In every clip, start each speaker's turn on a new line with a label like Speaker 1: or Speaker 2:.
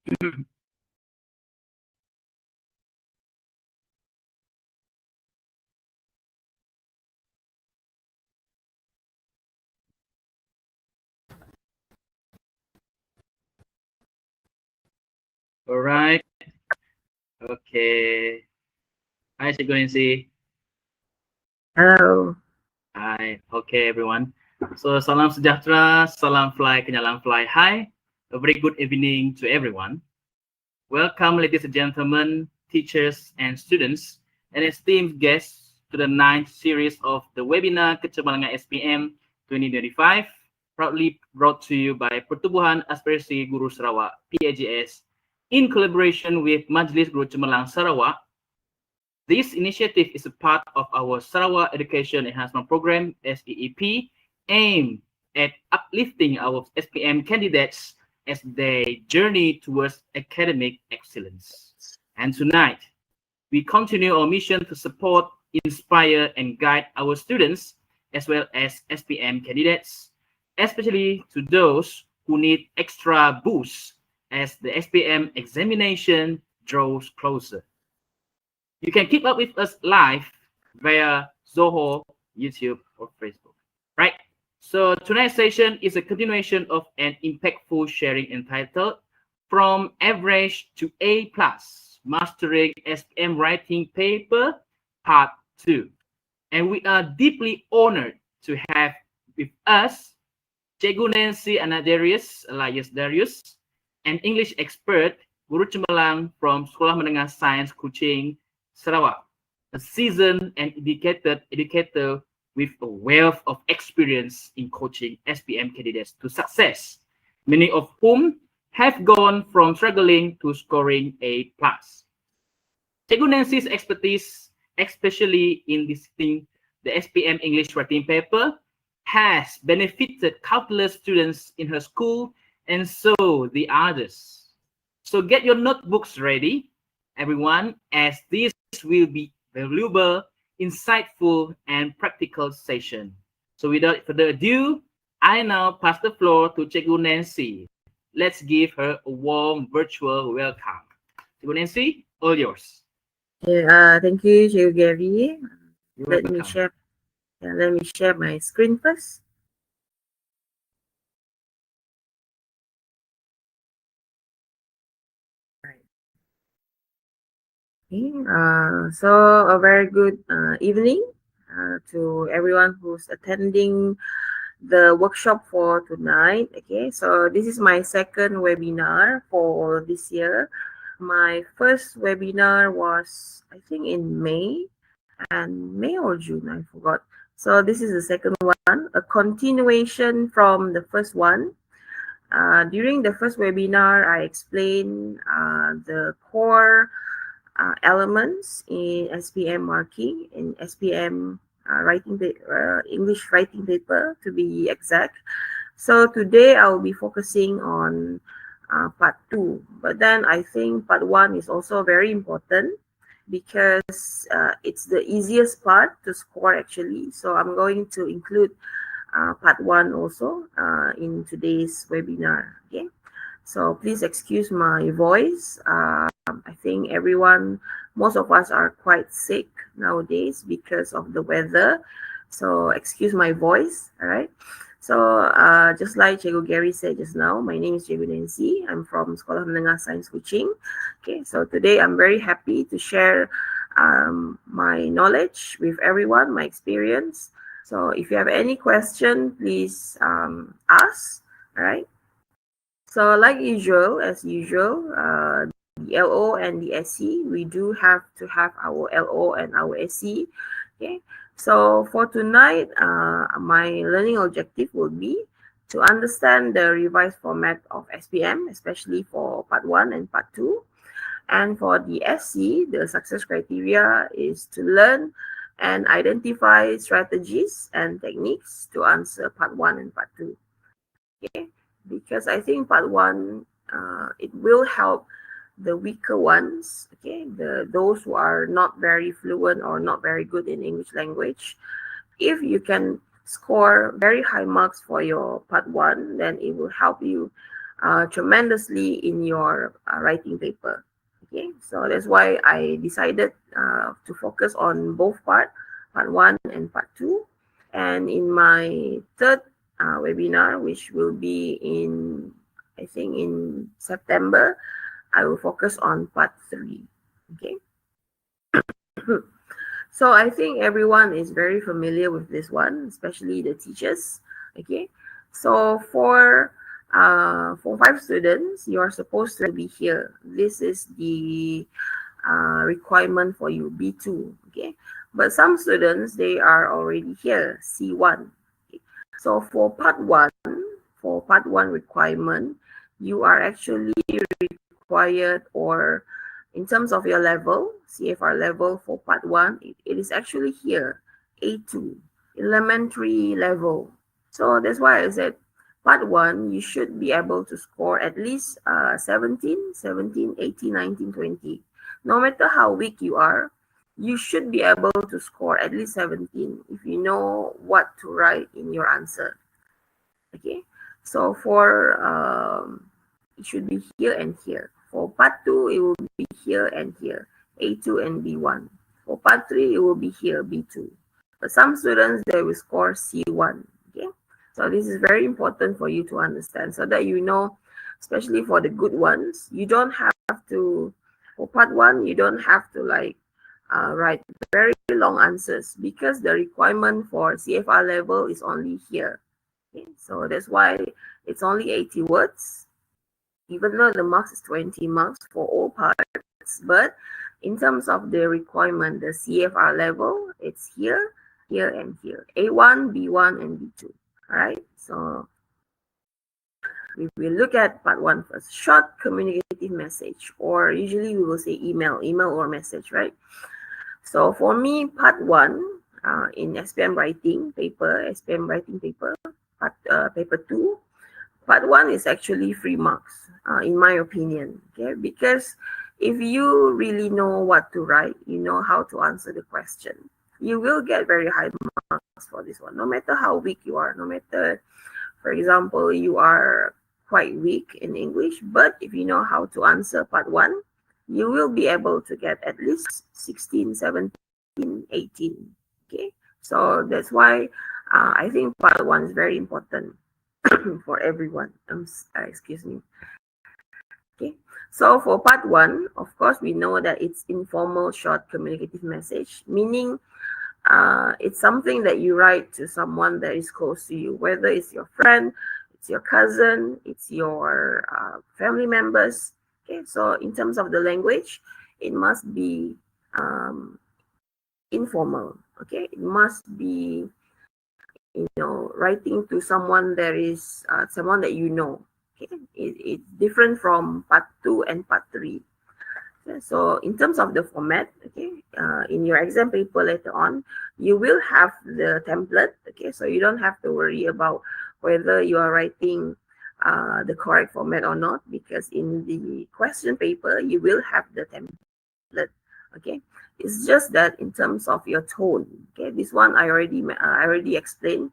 Speaker 1: All right. Okay. Hi, Cikgu Nancy.
Speaker 2: Hello.
Speaker 1: Hi. Okay, everyone. So, salam sejahtera, salam fly, kenyalang fly. Hi. A very good evening to everyone. Welcome, ladies and gentlemen, teachers and students, and esteemed guests to the 9th series of the webinar KECEMERLANGAN SPM 2025, proudly brought to you by Pertubuhan Aspirasi Guru Sarawak, PAGS, in collaboration with Majlis Guru Cemerlang Sarawak. This initiative is a part of our Sarawak Education Enhancement Program, SEEP, aimed at uplifting our SPM candidates as they journey towards academic excellence. And tonight, we continue our mission to support, inspire, and guide our students as well as SPM candidates, especially to those who need extra boost as the SPM examination draws closer. You can keep up with us live via Zoho, YouTube, or Facebook, right? So tonight's session is a continuation of an impactful sharing entitled From Average to A+, Mastering SPM Writing Paper, Part 2. And we are deeply honored to have with us Cikgu Nancy Anadarius, alias Darius, an English expert, Guru Cemerlang from Sekolah Menengah Sains Kuching, Sarawak, a seasoned and dedicated educator with a wealth of experience in coaching SPM candidates to success, many of whom have gone from struggling to scoring A+. Cikgu Nancy's expertise, especially in dissecting the SPM English writing paper, has benefited countless students in her school and so the others. So get your notebooks ready, everyone, as this will be valuable, insightful, and practical session. So without further ado, I now pass the floor to Cikgu Nancy. Let's give her a warm virtual welcome. Cikgu Nancy, all yours.
Speaker 2: Thank you, Cikgu Gary.
Speaker 1: You're
Speaker 2: Let
Speaker 1: welcome.
Speaker 2: me share my screen first. Okay, so a very good evening to everyone who's attending the workshop for tonight. Okay, so this is my second webinar for this year. My first webinar was, I think, in May or June, I forgot. So this is the second one, a continuation from the first one. During the first webinar, I explained the core elements in SPM marking, in SPM English writing paper to be exact. So today I will be focusing on part 2, but then I think part 1 is also very important because it's the easiest part to score actually. So I'm going to include part 1 also in today's webinar. Okay, so please excuse my voice. I think most of us are quite sick nowadays because of the weather. So excuse my voice, all right? So just like Cikgu Gary said just now, my name is Cikgu Nancy. I'm from Sekolah Menengah Sains Kuching. Okay, so today I'm very happy to share my knowledge with everyone, my experience. So if you have any question, please ask, all right? So like usual, the LO and the SE, we do have to have our LO and our SE. Okay, so for tonight, my learning objective will be to understand the revised format of SPM, especially for part 1 and part 2. And for the SC, the success criteria is to learn and identify strategies and techniques to answer part 1 and part 2. Okay, because I think part 1, it will help the weaker ones, okay, those who are not very fluent or not very good in English language. If you can score very high marks for your part 1, then it will help you tremendously in your writing paper. Okay, so that's why I decided to focus on both part 1 and part 2. And in my third webinar, which will be in, I think, in September, I will focus on part 3. Okay. So I think everyone is very familiar with this one, especially the teachers. Okay. So for 5 students, you are supposed to be here. This is the requirement for you, B2. Okay. But some students, they are already here, C1. Okay. So for part 1 requirement, you are actually required, or in terms of your level, CFR level for part 1, it is actually here, A2, elementary level. So that's why I said part 1, you should be able to score at least 17, 18, 19, 20. No matter how weak you are, you should be able to score at least 17 if you know what to write in your answer. Okay, so for it should be here and here. For part 2, it will be here and here, A2 and B1. For part 3, it will be here, B2. But some students, they will score C1. Okay, so this is very important for you to understand, so that you know, especially for the good ones, you don't have to, for part 1, you don't have to like write very long answers, because the requirement for CFR level is only here. Okay, so that's why it's only 80 words, even though the marks is 20 marks for all parts. But in terms of the requirement, the CFR level, it's here, here, and here. A1, B1, and B2. All right, so we will look at part 1 first. Short communicative message, or usually we will say email or message, right? So for me, part 1 in SPM writing paper, paper 2, part 1 is actually 3 marks, in my opinion. Okay, because if you really know what to write, you know how to answer the question, you will get very high marks for this one, no matter how weak you are. No matter, for example, you are quite weak in English, but if you know how to answer part 1, you will be able to get at least 16, 17, 18. Okay, so that's why I think part 1 is very important for everyone. Excuse me. Okay, so for part 1, of course, we know that it's informal short communicative message, meaning it's something that you write to someone that is close to you, whether it's your friend, it's your cousin, it's your family members. Okay, so in terms of the language, it must be informal. Okay, it must be, you know, writing to someone that is someone that you know. Okay, it's different from part 2 and part 3. Okay, so in terms of the format, okay, in your exam paper later on, you will have the template. Okay, so you don't have to worry about whether you are writing the correct format or not, because in the question paper you will have the template. Okay, it's just that in terms of your tone. Okay, this one I already explained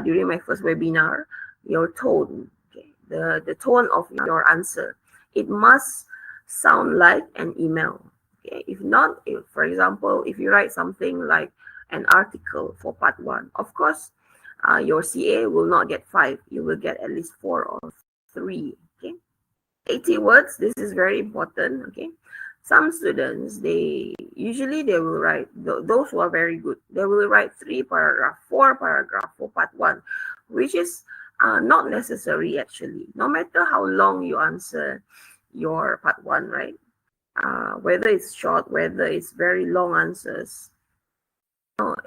Speaker 2: during my first webinar. Your tone, okay, the tone of your answer, it must sound like an email. Okay, if not, if, for example, if you write something like an article for part 1, of course your CA will not get 5, you will get at least 4 or 3. Okay, 80 words, this is very important. Okay, some students, they will write, those who are very good, they will write 3 paragraph, 4 paragraph for part 1, which is not necessary actually. No matter how long you answer your part 1, right? Whether it's short, whether it's very long answers,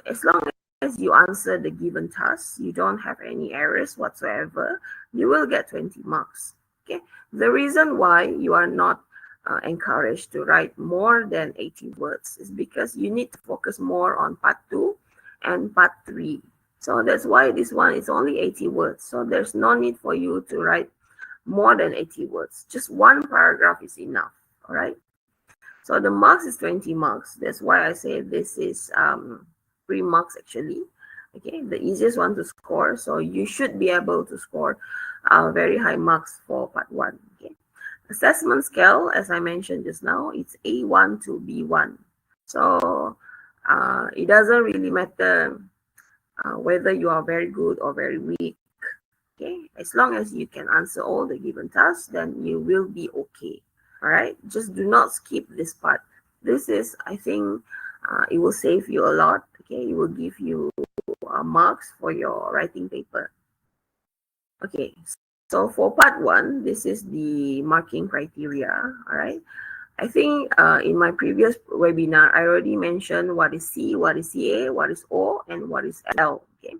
Speaker 2: as long as you answer the given task, you don't have any errors whatsoever, you will get 20 marks. Okay, the reason why you are not encouraged to write more than 80 words is because you need to focus more on part 2 and part 3. So that's why this one is only 80 words. So there's no need for you to write more than 80 words. Just 1 paragraph is enough. All right. So the marks is 20 marks. That's why I say this is 3 marks actually. Okay, the easiest one to score. So you should be able to score very high marks for part 1. Okay. Assessment scale, as I mentioned just now, it's A1 to B1. So it doesn't really matter whether you are very good or very weak. Okay, as long as you can answer all the given tasks, then you will be okay. All right, just do not skip this part. This is, I think, it will save you a lot. Okay, it will give you marks for your writing paper. Okay, so for part 1, this is the marking criteria. All right, I think in my previous webinar, I already mentioned what is C, what is CA, what is O, and what is L. Okay,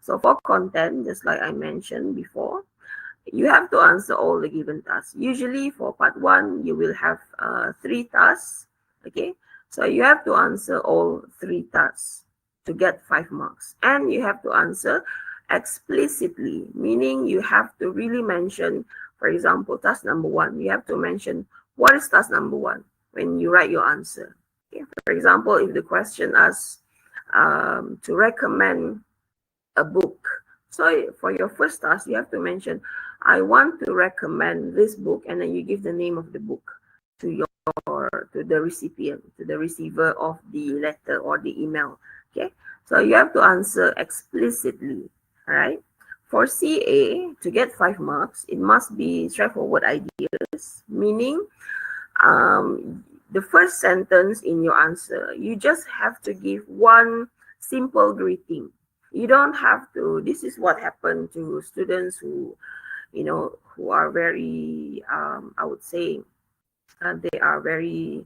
Speaker 2: so for content, just like I mentioned before, you have to answer all the given tasks. Usually for part 1, you will have 3 tasks. Okay, so you have to answer all 3 tasks to get 5 marks, and you have to answer explicitly, meaning you have to really mention, for example, task number 1, you have to mention what is task number 1 when you write your answer. Okay? For example, if the question asks to recommend a book, so for your first task, you have to mention, I want to recommend this book, and then you give the name of the book to the recipient, to the receiver of the letter or the email. Okay, so you have to answer explicitly. All right. For CA, to get 5 marks, it must be straightforward ideas, meaning the first sentence in your answer, you just have to give one simple greeting. You don't have to, this is what happened to students who, who are very, I would say, they are very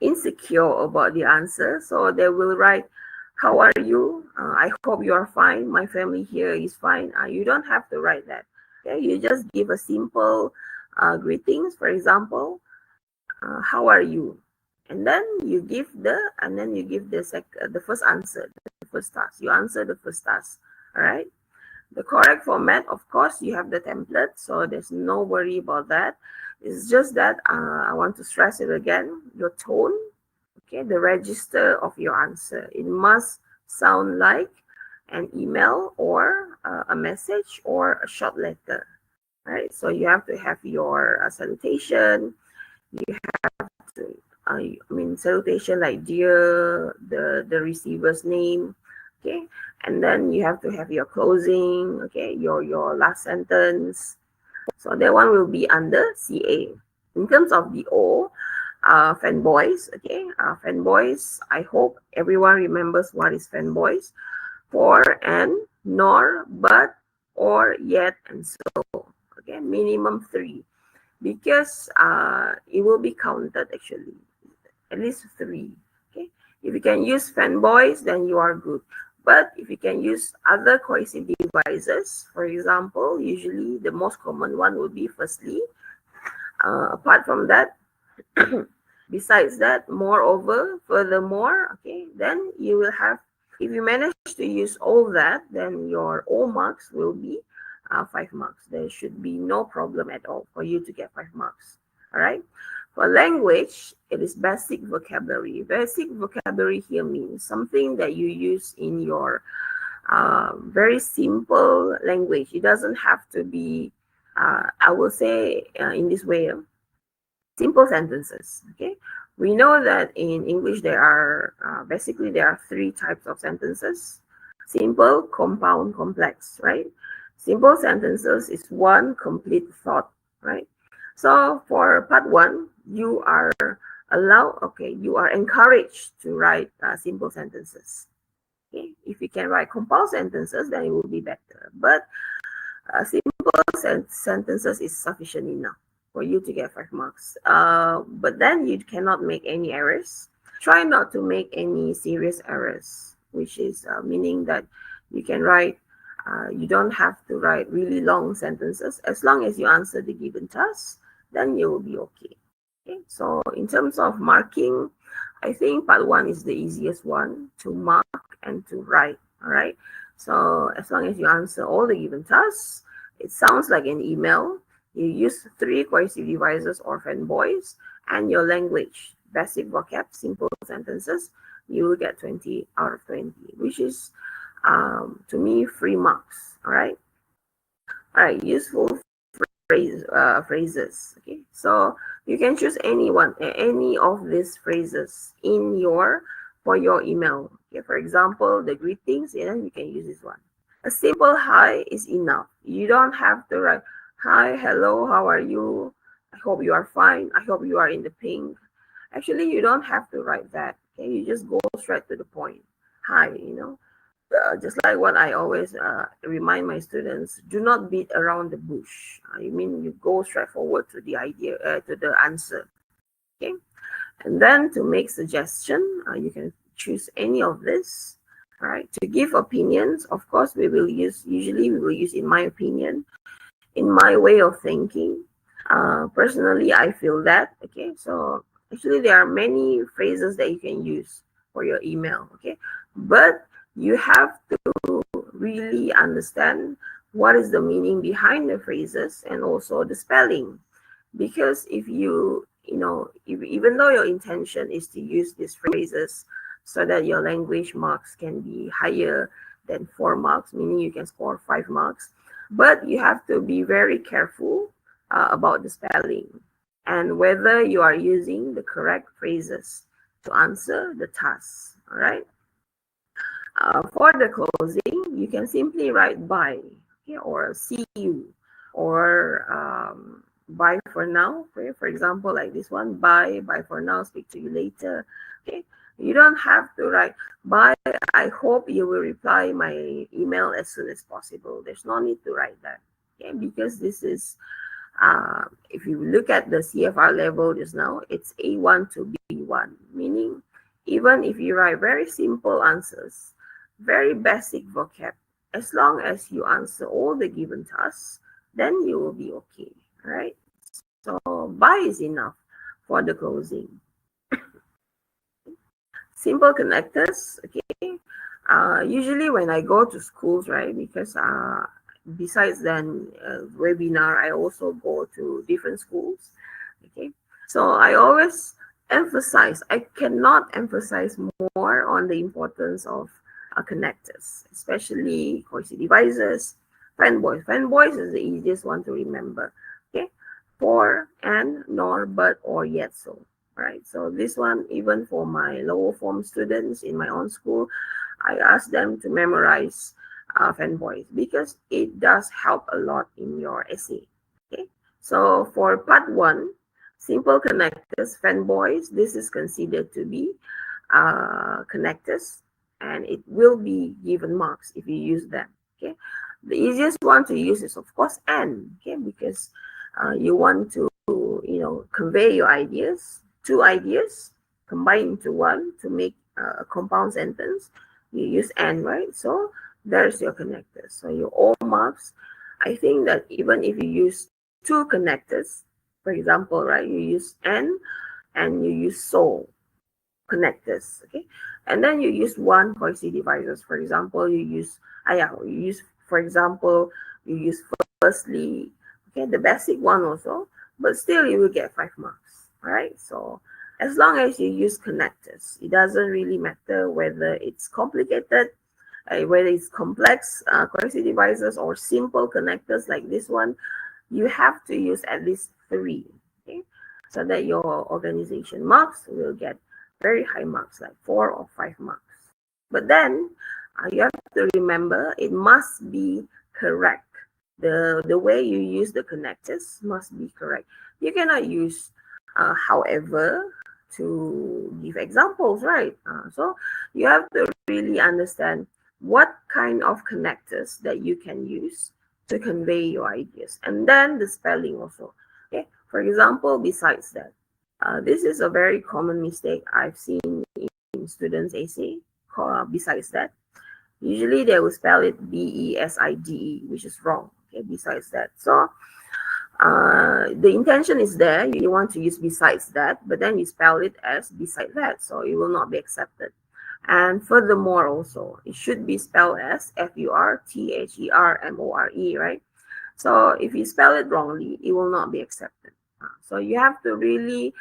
Speaker 2: insecure about the answer. So they will write, how are you? I hope you are fine. My family here is fine. You don't have to write that. Okay, you just give a simple greetings. For example, how are you? And then you give the first answer, the first task. You answer the first task. All right. The correct format, of course, you have the template, so there's no worry about that. It's just that I want to stress it again, your tone, okay, the register of your answer. It must sound like an email or a message or a short letter, right? So you have to have your salutation. You have to, salutation like dear, the receiver's name, okay, and then you have to have your closing, okay, your last sentence. So that one will be under CA. In terms of the O, fanboys, okay, fanboys, I hope everyone remembers what is fanboys. For, and, nor, but, or, yet, and so. Okay, minimum 3, because it will be counted actually, at least 3. Okay, if you can use fanboys, then you are good. But if you can use other cohesive devices, for example, usually the most common one would be firstly. Apart from that, besides that, moreover, furthermore, okay, then you will have, if you manage to use all that, then your O marks will be 5 marks. There should be no problem at all for you to get 5 marks. All right. For language, it is basic vocabulary. Basic vocabulary here means something that you use in your very simple language. It doesn't have to be, I will say in this way, simple sentences. Okay, we know that in English there are basically there are 3 types of sentences: simple, compound, complex. Right? Simple sentences is one complete thought. Right? So for part 1, you are you are encouraged to write simple sentences. Okay, if you can write compound sentences, then it will be better. But simple sentences is sufficient enough for you to get 5 marks. But then you cannot make any errors. Try not to make any serious errors, which is meaning that you can write. You don't have to write really long sentences. As long as you answer the given task, then you will be okay. Okay. So in terms of marking, I think part 1 is the easiest one to mark and to write. All right. So as long as you answer all the given tasks, it sounds like an email. You use 3 cohesive devices or fanboys, and your language, basic vocab, simple sentences, you will get 20 out of 20, which is to me 3 marks. All right. All right, useful phrases. Okay, so you can choose any of these phrases for your email. Okay, for example, the greetings, you can use this one. A simple hi is enough. You don't have to write hi, hello, how are you? I hope you are fine. I hope you are in the pink. Actually, you don't have to write that. Okay, you just go straight to the point. Hi, just like what I always remind my students, do not beat around the bush. I mean, you go straight forward to the idea, to the answer. Okay, and then to make suggestion, you can choose any of this. All right, to give opinions, of course, usually we will use in my opinion, in my way of thinking. Personally, I feel that. Okay, so actually there are many phrases that you can use for your email. Okay, but you have to really understand what is the meaning behind the phrases and also the spelling, because if even though your intention is to use these phrases so that your language marks can be higher than 4 marks, meaning you can score 5 marks, but you have to be very careful about the spelling and whether you are using the correct phrases to answer the task. All right. For the closing, you can simply write bye, okay, or see you, or bye for now. Okay? For example, like this one, bye for now, speak to you later. Okay, you don't have to write bye. I hope you will reply my email as soon as possible. There's no need to write that. Okay, because this is if you look at the CFR level just now, it's A1 to B1, meaning even if you write very simple answers, very basic vocab, as long as you answer all the given tasks, then you will be okay. All right. So bye is enough for the closing. Simple connectors. Okay. Usually when I go to schools, right, because besides then webinar, I also go to different schools. Okay, so I always emphasize, I cannot emphasize more on the importance of connectors, especially Corsi devices. Fanboys is the easiest one to remember. Okay, for, and, nor, but, or, yet, so. All right, so this one, even for my lower form students in my own school, I ask them to memorize fanboys because it does help a lot in your essay. Okay, so for part 1, simple connectors, fanboys, this is considered to be connectors, and it will be given marks if you use them. Okay, the easiest one to use is of course and. Okay, because you want to convey your ideas, 2 ideas combined into one to make a compound sentence. You use and, right? So there's your connectors. So your all marks, I think that even if you use 2 connectors, for example, right, you use and you use so connectors, okay, and then you use 1 Corsi devices. For example, for example, you use firstly, okay, the basic one also, but still you will get 5 marks. All right, so as long as you use connectors, it doesn't really matter whether it's complicated, whether it's complex Corsi devices or simple connectors like this one. You have to use at least 3, okay, so that your organization marks will get very high marks, like 4 or 5 marks. But then you have to remember it must be correct. The way you use the connectors must be correct. You cannot use however to give examples, right? So you have to really understand what kind of connectors that you can use to convey your ideas, and then the spelling also. Okay, for example, besides that, this is a very common mistake I've seen in students' essay. Besides that, usually they will spell it BESIDE, which is wrong. Okay, besides that. So the intention is there. You want to use besides that, but then you spell it as beside that, so it will not be accepted. And furthermore, also, it should be spelled as FURTHERMORE, right? So if you spell it wrongly, it will not be accepted. So you have to really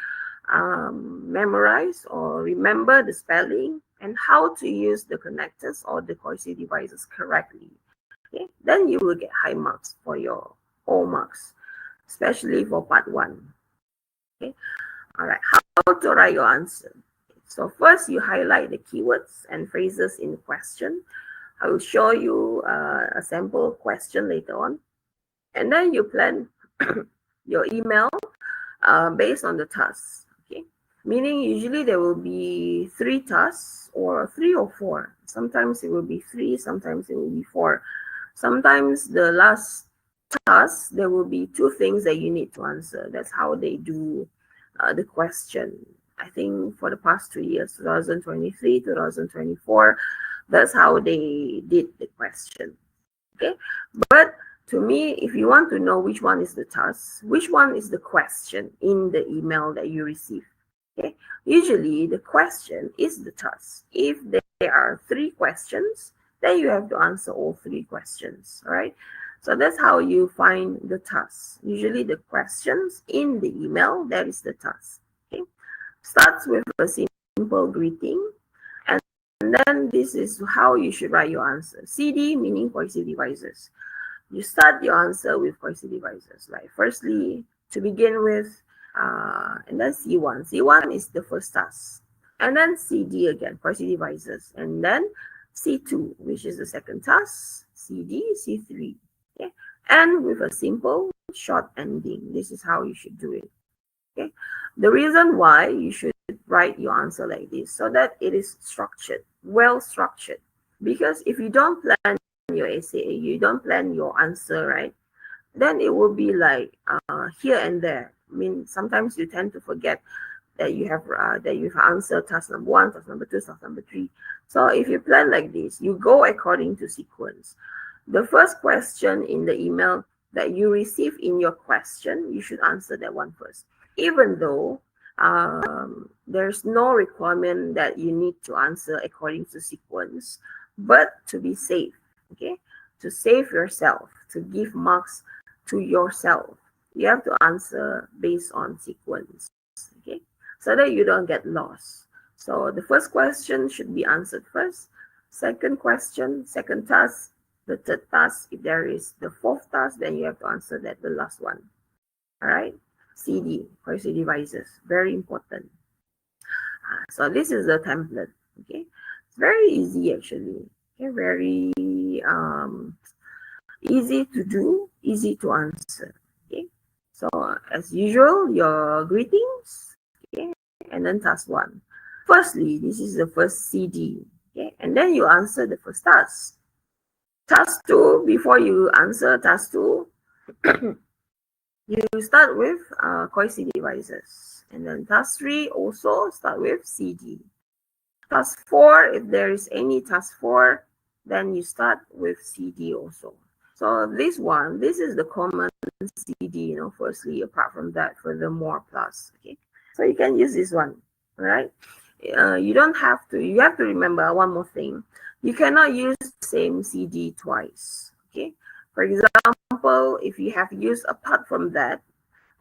Speaker 2: memorize or remember the spelling and how to use the connectors or the Corsi devices correctly. Okay, then you will get high marks for your all marks, especially for part 1. Okay, all right, how to write your answer. So first you highlight the keywords and phrases in the question. I will show you a sample question later on, and then you plan your email based on the tasks. Okay, meaning usually there will be 3 tasks, or 3 or 4. Sometimes it will be 3, sometimes it will be 4. Sometimes the last task there will be 2 things that you need to answer. That's how they do the question. I think for the past 2 years, 2023, 2024, that's how they did the question. Okay, but to me, if you want to know which one is the task, which one is the question in the email that you receive, okay, usually the question is the task. If there are 3 questions, then you have to answer all 3 questions. All right, so that's how you find the task. Usually the questions in the email, that is the task. Okay, starts with a simple greeting, and then this is how you should write your answer. CD meaning cohesive devices. You start your answer with cohesive devices. Like firstly, to begin with, and then C1. C1 is the first task. And then CD again, cohesive devices. And then C2, which is the second task. CD, C3. Okay, and with a simple short ending. This is how you should do it. Okay, the reason why you should write your answer like this, so that it is structured, well structured. Because if you don't plan your essay, you don't plan your answer, right, then it will be like here and there. I mean, sometimes you tend to forget that you have answered task number 1, task number 2, task number 3. So if you plan like this, you go according to sequence. The first question in the email that you receive in your question, you should answer that one first, even though there's no requirement that you need to answer according to sequence, but to be safe, okay, to save yourself, to give marks to yourself, you have to answer based on sequence, okay, so that you don't get lost. So the first question should be answered first, second question, second task, the third task. If there is the fourth task, then you have to answer that, the last one. All right, CD, cohesive devices, very important. So this is the template. Okay, it's very easy actually. Okay, very easy to do, easy to answer. Okay, so as usual, your greetings. Okay, and then task 1. Firstly, this is the first CD. Okay, and then you answer the first task. Task 2, before you answer task 2, you start with cohesive devices. And then task 3 also start with CD. Task 4, if there is any task 4, then you start with CD also. So this is the common CD, firstly, apart from that, furthermore, plus. Okay, so you can use this one, all right? You don't have to, you have to remember one more thing. You cannot use the same CD twice, okay? For example, if you have used apart from that,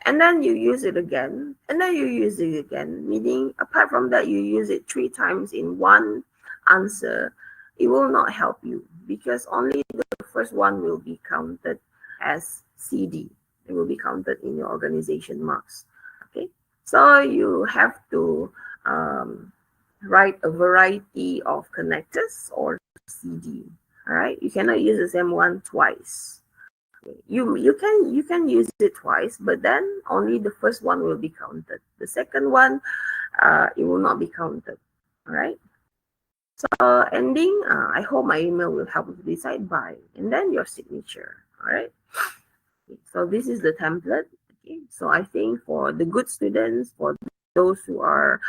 Speaker 2: and then you use it again, and then you use it again, meaning apart from that, you use it 3 times in one answer, it will not help you, because only the first one will be counted as CD. It will be counted in your organization marks, okay? So you have to write a variety of connectors or CD, all right? You cannot use the same one twice. You can use it twice, but then only the first one will be counted. The second one, it will not be counted. All right. So ending, I hope my email will help you to decide by, and then your signature. All right. Okay, so this is the template. Okay. So I think for the good students, for those who are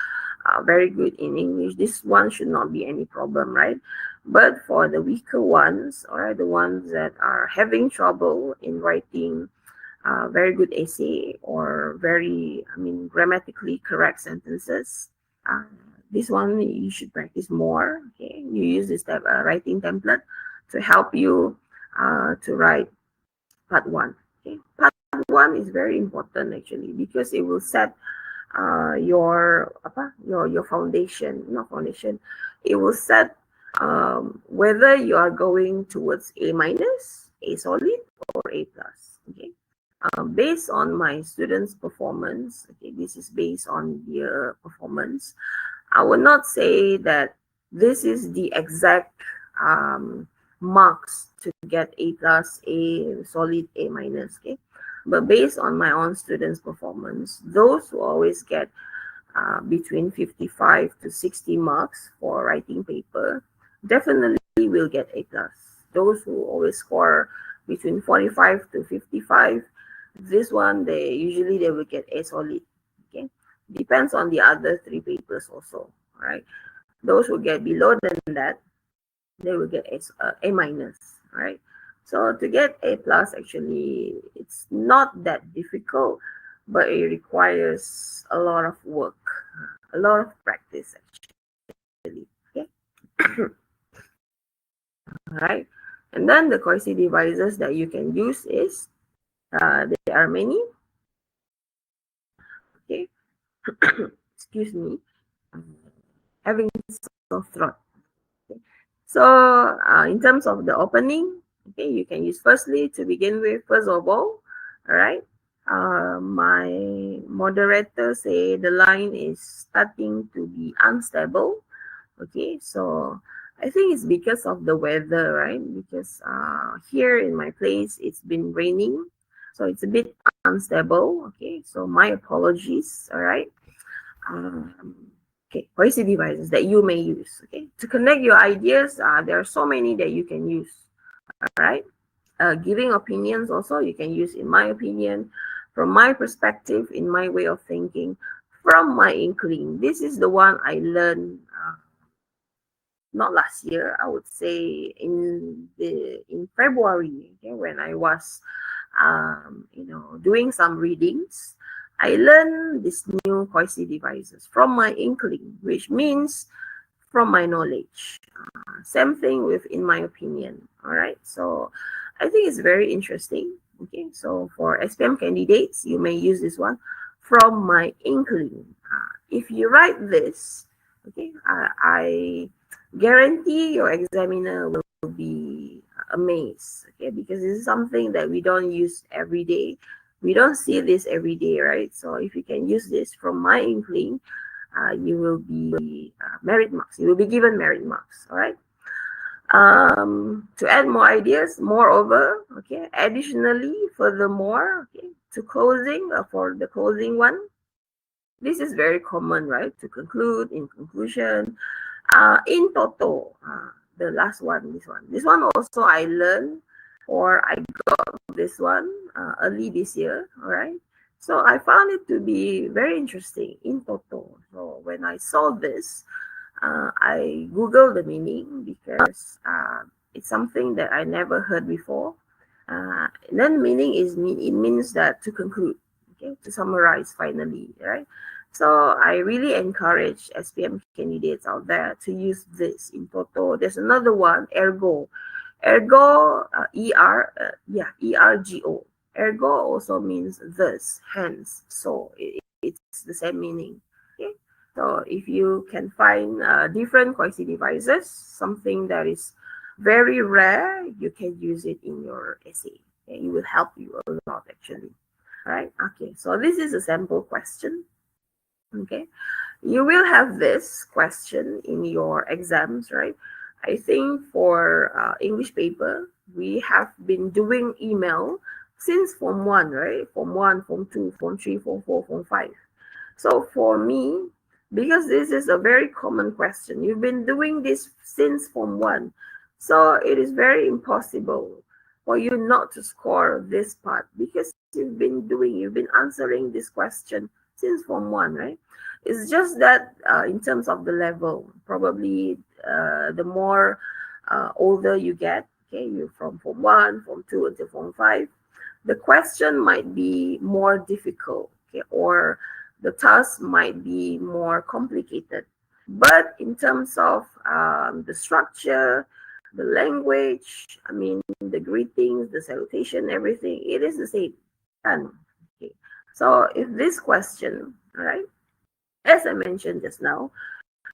Speaker 2: very good in English, this one should not be any problem, right? But for the weaker ones, or the ones that are having trouble in writing very good essay or very, grammatically correct sentences, this one you should practice more. Okay, you use this writing template to help you to write part 1. Okay, part 1 is very important actually, because it will set your foundation, not foundation. It will set whether you are going towards A minus, A solid, or A plus. Okay. Based on my students' performance, okay, this is based on their performance. I would not say that this is the exact marks to get A plus, A solid, A minus. Okay, but based on my own students' performance, those who always get between 55 to 60 marks for writing paper definitely will get A plus. Those who always score between 45 to 55, this one they will get A solid. Okay, depends on the other three papers also. Right, those who get below than that, they will get A minus. Right, so to get A plus, actually it's not that difficult, but it requires a lot of work, a lot of practice actually. Okay. All right, and then the Koisi devices that you can use is there are many. Okay. Excuse me, having sore throat. Okay. So in terms of the opening, okay, you can use firstly to begin with. First of all right, my moderator say the line is starting to be unstable. Okay, so I think it's because of the weather, right? Because here in my place it's been raining, so it's a bit unstable. Okay, so my apologies. All right. Okay, voice devices that you may use. Okay, to connect your ideas, there are so many that you can use. All right. Giving opinions also you can use in my opinion, from my perspective, in my way of thinking, from my inkling. This is the one I learned not last year, I would say in February, okay, when I was doing some readings. I learned these new Koisi devices from my inkling, which means from my knowledge. Same thing with in my opinion. All right, so I think it's very interesting. Okay, so for SPM candidates, you may use this one from my inkling. If you write this, okay, I guarantee your examiner will be amazed. Okay, because this is something that we don't use every day. We don't see this every day, right? So if you can use this from my inkling, you will be merit marks. You will be given merit marks. All right. To add more ideas, moreover, okay. Additionally, furthermore, okay, to closing for the closing one, this is very common, right? To conclude, in conclusion, in total, the last one, this one also I learned, or I got this one early this year. All right. So I found it to be very interesting in total. So when I saw this, I googled the meaning because it's something that I never heard before. Then meaning is it means that to conclude, okay, to summarize finally, right? So I really encourage SPM candidates out there to use this in total. There's another one, ergo. Ergo, ERGO. Ergo also means this, hence, so it's the same meaning. Okay, so if you can find different Koisi devices, something that is very rare, you can use it in your essay. Okay? It will help you a lot actually. All right. Okay, so this is a sample question. Okay, you will have this question in your exams, right? I think for English paper, we have been doing email since Form 1, right? Form 1, Form 2, Form 3, Form 4, Form 5. So for me, because this is a very common question, you've been doing this since Form 1. So it is very impossible for you not to score this part because you've been answering this question since Form 1, right? It's just that in terms of the level, probably the more older you get, okay, you're from Form 1, Form 2 until Form 5, the question might be more difficult, okay, or the task might be more complicated. But in terms of the structure, the language, I mean, the greetings, the salutation, everything, it is the same. Okay. So if this question, all right, as I mentioned just now,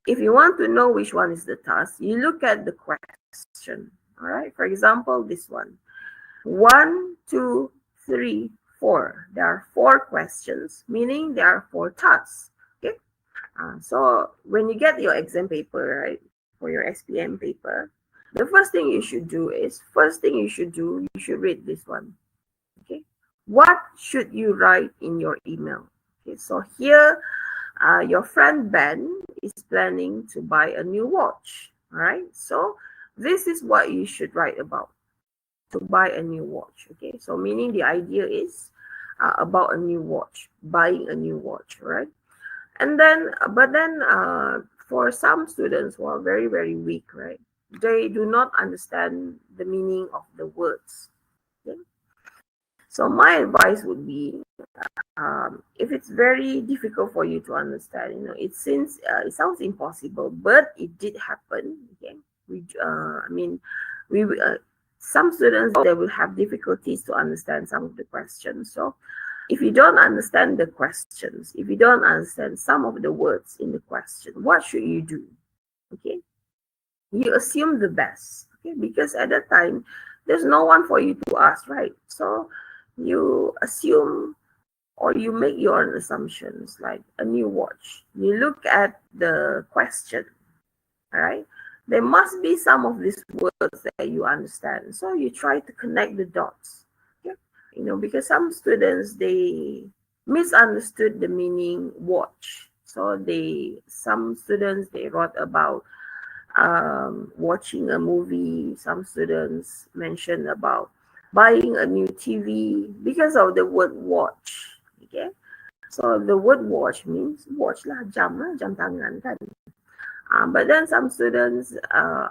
Speaker 2: If you want to know which one is the task, you look at the question. All right. For example, this one. 1, 2, 3, 4. There are 4 questions, meaning there are 4 tasks. Okay. So when you get your exam paper, right, for your SPM paper, the first thing you should do is, you should read this one. Okay. What should you write in your email? Okay. So here, your friend Ben is planning to buy a new watch. All right. So this is what you should write about. To buy a new watch. Okay. So meaning the idea is about a new watch, buying a new watch. Right. And then, for some students who are very, very weak, right, they do not understand the meaning of the words. Okay? So my advice would be, if it's very difficult for you to understand, it sounds impossible, but it did happen. Okay, we some students, they will have difficulties to understand some of the questions. So if you don't understand the questions, if you don't understand some of the words in the question, what should you do? Okay, you assume the best. Okay, because at that time there's no one for you to ask, right? So you assume, or you make your own assumptions, like a new watch. You look at the question, all right? There must be some of these words that you understand. So you try to connect the dots. Okay? Because some students, they misunderstood the meaning watch. So some students, they wrote about watching a movie. Some students mentioned about buying a new TV because of the word watch. Okay, so the word watch means watch lah, jam tangan kan. But then some students,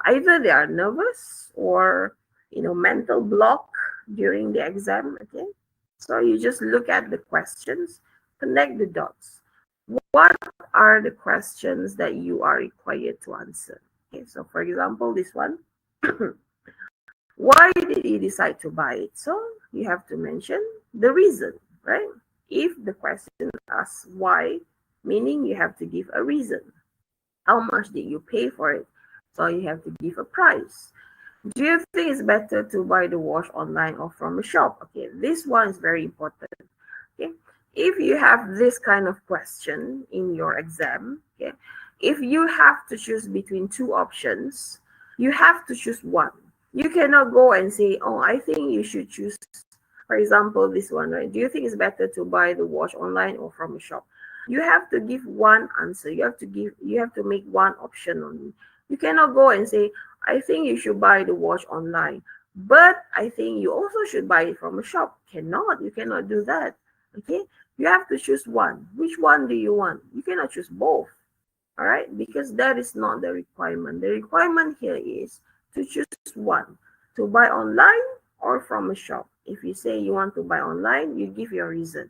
Speaker 2: either they are nervous or mental block during the exam. Okay, so you just look at the questions, connect the dots. What are the questions that you are required to answer? Okay, so for example, this one. Why did he decide to buy it? So you have to mention the reason, right? If the question asks why, meaning you have to give a reason. How much did you pay for it? So you have to give a price. Do you think it's better to buy the watch online or from a shop? Okay, this one is very important. Okay, if you have this kind of question in your exam, okay, if you have to choose between 2 options, you have to choose one. You cannot go and say, oh, I think you should choose, for example, this one, right? Do you think it's better to buy the watch online or from a shop? You have to give one answer. You have to make one option only. You cannot go and say, I think you should buy the watch online, but I think you also should buy it from a shop. You cannot do that. Okay, you have to choose one. Which one do you want? You cannot choose both. All right, because that is not the requirement. The requirement here is to choose one, to buy online or from a shop. If you say you want to buy online, you give your reason.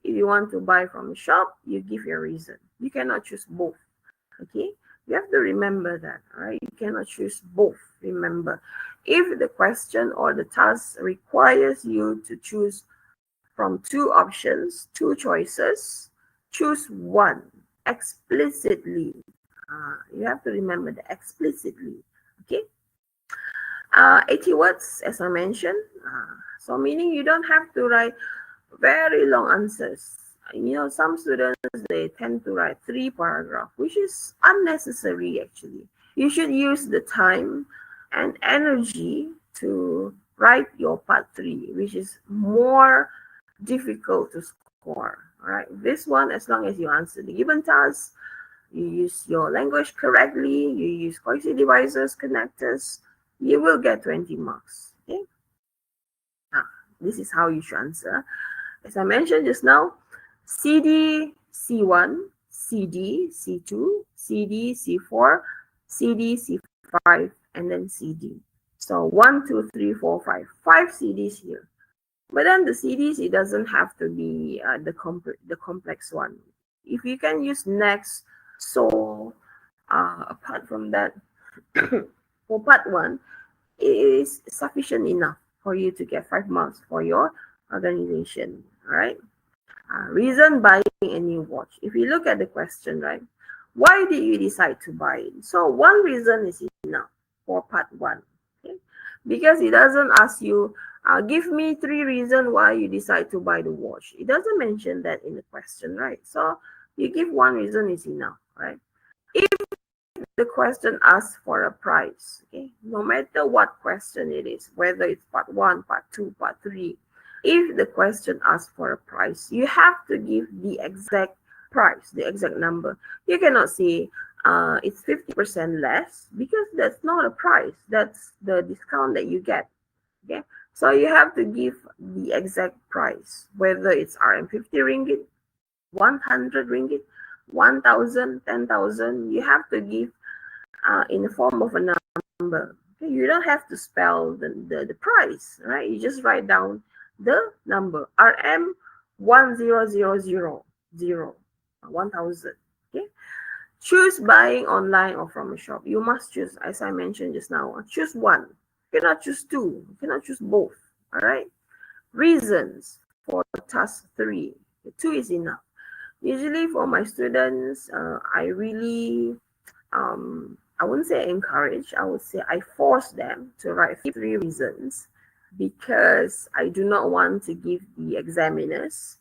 Speaker 2: If you want to buy from a shop, you give your reason. You cannot choose both. Okay, you have to remember that. All right, you cannot choose both. Remember, if the question or the task requires you to choose from 2 options, 2 choices, choose one explicitly. You have to remember that explicitly. Okay, 80 words, as I mentioned. So meaning you don't have to write very long answers. Some students, they tend to write 3 paragraphs, which is unnecessary actually. You should use the time and energy to write your part 3, which is more difficult to score. All right, this one, as long as you answer the given task, you use your language correctly, you use cohesive devices, connectors, you will get 20 marks. Okay, this is how you should answer. As I mentioned just now, CD C1, CD C2, CD C4, CD C5, and then CD. So 1, 2, 3, 4, 5. 5 CDs here. But then the CDs, it doesn't have to be the complex one. If you can use next, so apart from that, for part 1, it is sufficient enough for you to get 5 marks for your organization. All right. Reason buying a new watch. If you look at the question, right, Why did you decide to buy it? So one reason is enough for part 1. Okay? Because it doesn't ask you, give me 3 reasons why you decide to buy the watch. It doesn't mention that in the question, right? So you give 1 reason is enough, right? If the question asks for a price, okay, no matter what question it is, whether it's part 1, part 2, part 3, if the question asks for a price, you have to give the exact price, the exact number. You cannot say it's 50% less, because that's not a price. That's the discount that you get. Okay, so you have to give the exact price, whether it's RM50 ringgit, 100 ringgit, 1,000, 10,000. You have to give in the form of a number. Okay, you don't have to spell the price, right? You just write down the number, RM 10,000, 1,000. Okay, choose buying online or from a shop. You must choose, as I mentioned just now. Choose one. You cannot choose 2. You cannot choose both. All right. Reasons for task 3. 2 is enough. Usually for my students, I really I wouldn't say encourage, I would say I force them to write 3 reasons, because I do not want to give the examiners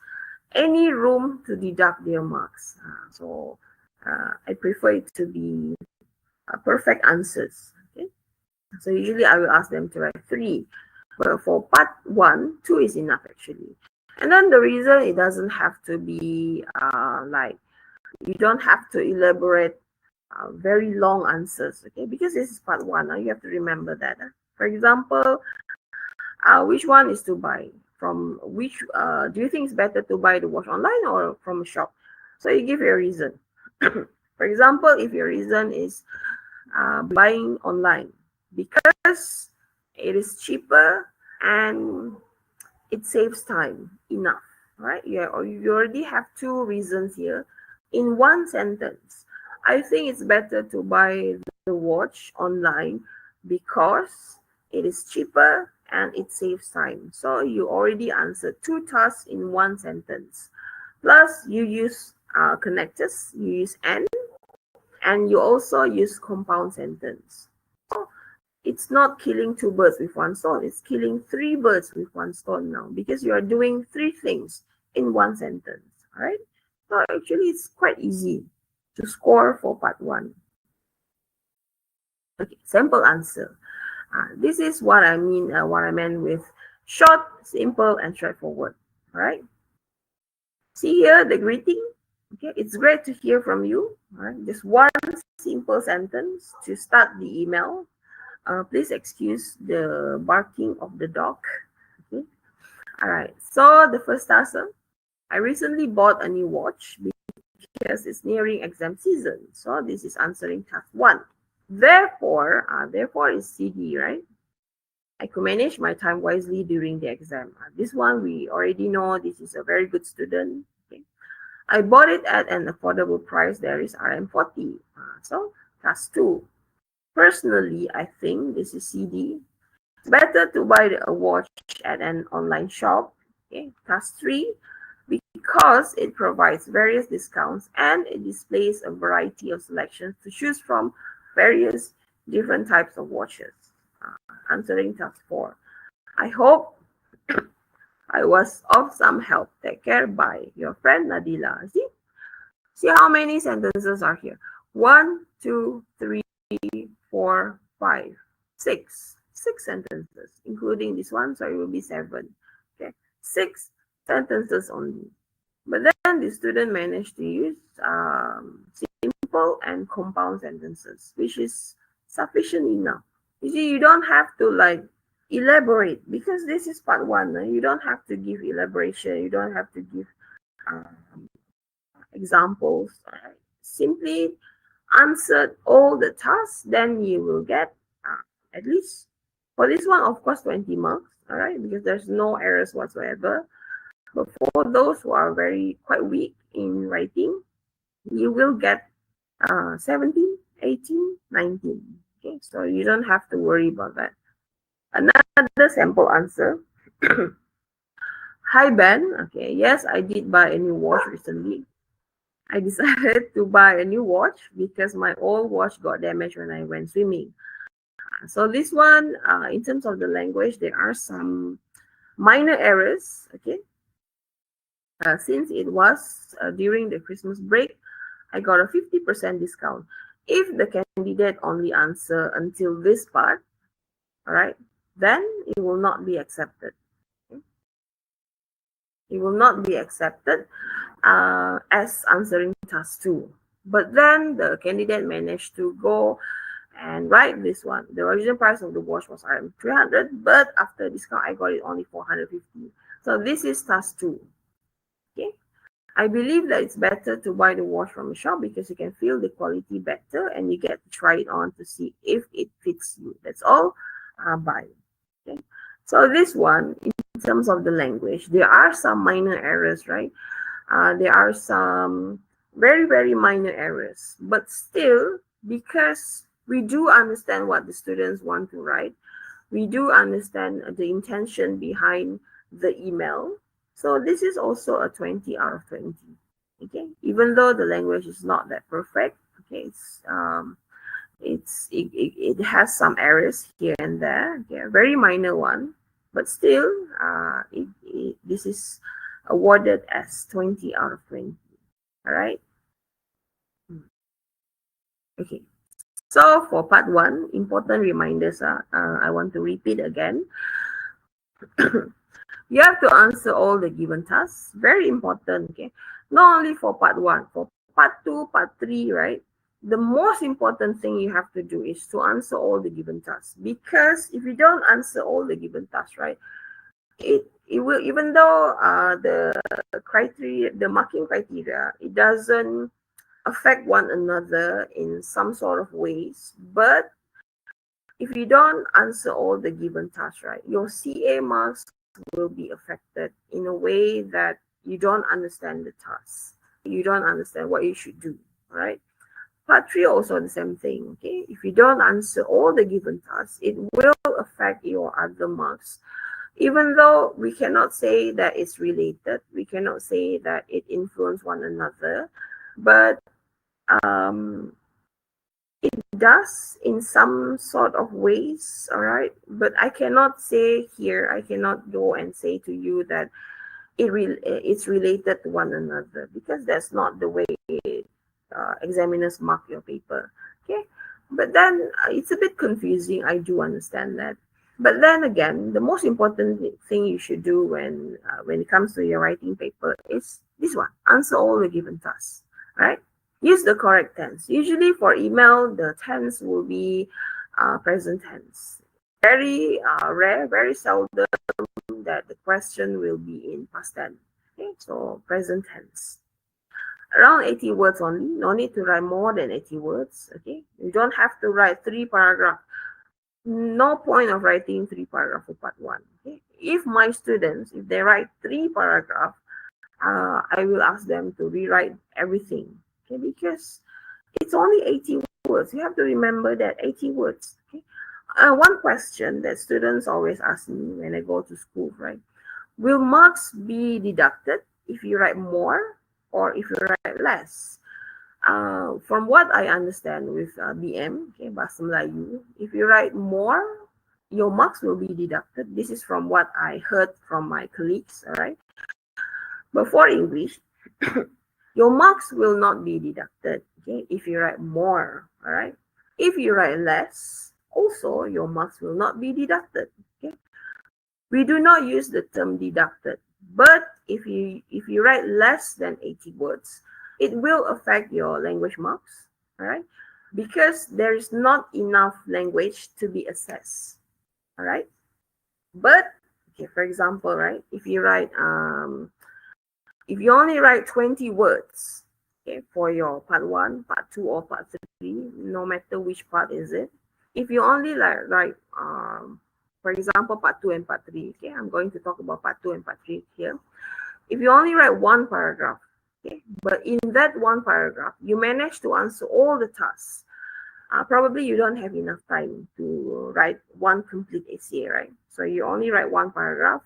Speaker 2: any room to deduct their marks. So I prefer it to be perfect answers. Okay, so usually I will ask them to write 3, but for part 1, 2 is enough actually. And then the reason, it doesn't have to be like, you don't have to elaborate very long answers, okay, because this is part 1. You have to remember that. For example, which one is to buy? From which, do you think it's better to buy the watch online or from a shop? So you give your reason. For example, if your reason is buying online because it is cheaper and it saves time, enough, right? Yeah, or you already have 2 reasons here in 1 sentence. I think it's better to buy the watch online because it is cheaper and it saves time. So you already answered 2 tasks in 1 sentence. Plus you use connectors, you use and you also use compound sentence. So it's not killing 2 birds with 1 stone. It's killing 3 birds with 1 stone now, because you are doing 3 things in 1 sentence. All right. So actually, it's quite easy to score for part 1. Okay, simple answer. This is what I mean. What I meant with short, simple, and straightforward. All right. See here the greeting. Okay, it's great to hear from you. All right, just 1 simple sentence to start the email. Please excuse the barking of the dog. Okay. All right. So the first answer, I recently bought a new watch because it's nearing exam season. So this is answering task 1. Therefore is CD, right? I could manage my time wisely during the exam. This one we already know. This is a very good student. Okay. I bought it at an affordable price. There is RM40. So task 2. Personally, I think this is CD. It's better to buy a watch at an online shop. Okay. Task 3. Because it provides various discounts and it displays a variety of selections to choose from various different types of watches. Answering task 4. I hope I was of some help. Take care. Bye. Your friend Nadila. See how many sentences are here? 1, 2, 3, 4, 5, 6. 6 sentences, including this one, so it will be 7. Okay, 6 sentences only. But then the student managed to use simple and compound sentences, which is sufficient enough. You see, you don't have to like elaborate, because this is part 1. You don't have to give elaboration. You don't have to give examples. Right? Simply answer all the tasks, then you will get at least, for this one, of course, 20 marks. All right, because there's no errors whatsoever. But for those who are quite weak in writing, you will get 17, 18, 19. Okay, so you don't have to worry about that. Another sample answer. Hi Ben. Okay, yes, I did buy a new watch recently. I decided to buy a new watch because my old watch got damaged when I went swimming. So this one, in terms of the language, there are some minor errors. Okay, since it was during the Christmas break, I got a 50% discount. If the candidate only answer until this part, all right, then it will not be accepted. Okay? It will not be accepted as answering task 2. But then the candidate managed to go and write this one. The original price of the watch was around 300, but after discount, I got it only 450. So this is task 2. Okay. I believe that it's better to buy the watch from a shop because you can feel the quality better and you get to try it on to see if it fits you. That's all. Buy. Okay. So this one, in terms of the language, there are some minor errors, right? There are some very, very minor errors, but still, because we do understand what the students want to write, we do understand the intention behind the email. So this is also a 20 out of 20. Okay, even though the language is not that perfect, okay, it has some errors here and there, okay, a very minor one, but still, this is awarded as 20 out of 20. All right. Okay. So for part 1, important reminders I want to repeat again. You have to answer all the given tasks. Very important. Okay. Not only for part 1, for part 2, part 3, right? The most important thing you have to do is to answer all the given tasks. Because if you don't answer all the given tasks, right, it will, even though the criteria, the marking criteria, it doesn't affect one another in some sort of ways, but if you don't answer all the given tasks, right, your CA marks will be affected in a way that you don't understand the task, you don't understand what you should do. All right. Part 3 also the same thing. Okay, if you don't answer all the given tasks, it will affect your other marks. Even though we cannot say that it's related, we cannot say that it influences one another, but it does in some sort of ways. All right, but I cannot say here, I cannot go and say to you that it's related to one another, because that's not the way examiners mark your paper. Okay, but then it's a bit confusing, I do understand that. But then again, the most important thing you should do when it comes to your writing paper is this one: answer all the given tasks. Right? Use the correct tense. Usually for email, the tense will be present tense. Very rare, very seldom that the question will be in past tense. Okay, so present tense. Around 80 words only. No need to write more than 80 words. Okay, you don't have to write 3 paragraphs. No point of writing 3 paragraphs for part 1. Okay, if my students, if they write 3 paragraphs, I will ask them to rewrite everything. Okay, because it's only 80 words. You have to remember that 80 words. Okay. One question that students always ask me when I go to school, right? Will marks be deducted if you write more or if you write less? From what I understand with BM, okay, Bahasa Melayu, if you write more, your marks will be deducted. This is from what I heard from my colleagues, all right? But for English, your marks will not be deducted, okay, if you write more, all right? If you write less, also your marks will not be deducted, okay? We do not use the term deducted, but if you write less than 80 words, it will affect your language marks, all right? Because there is not enough language to be assessed, all right? But, okay, for example, right, if you only write 20 words, okay, for your part 1, part 2, or part 3, no matter which part is it, if you only write, for example, part 2 and part 3, okay, I'm going to talk about part 2 and part 3 here. If you only write 1 paragraph, okay, but in that 1 paragraph, you manage to answer all the tasks, probably you don't have enough time to write 1 complete essay, right? So you only write 1 paragraph,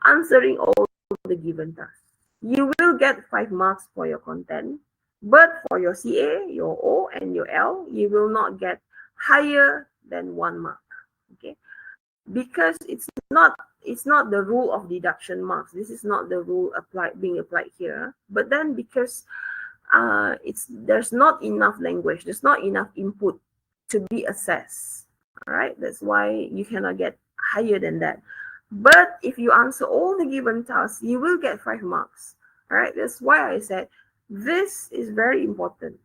Speaker 2: answering all the given tasks. You will get 5 marks for your content, But for your CA, your O, and your L, you will not get higher than 1 mark. Okay, because it's not the rule of deduction marks. This is not the rule being applied here. But then because there's not enough language, there's not enough input to be assessed. All right, that's why you cannot get higher than that. But if you answer all the given tasks, you will get 5 marks. All right, that's why I said this is very important,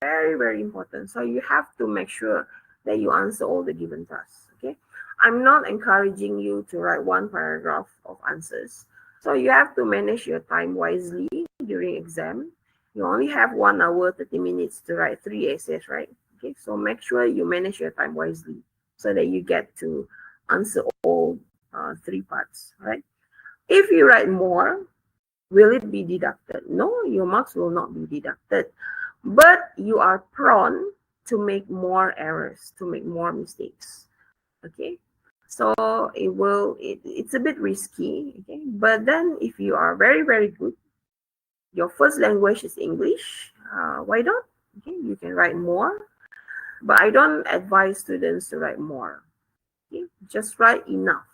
Speaker 2: very, very important. So you have to make sure that you answer all the given tasks. Okay, I'm not encouraging you to write 1 paragraph of answers. So you have to manage your time wisely during exam. You only have 1 hour 30 minutes to write 3 essays, right? Okay, so make sure you manage your time wisely so that you get to answer all 3 parts, right? If you write more, will it be deducted? No, your marks will not be deducted, but you are prone to make more errors, to make more mistakes. Okay, so it's a bit risky. Okay, but then if you are very, very good, your first language is English, why not? Okay, you can write more, but I don't advise students to write more. Okay, just write enough.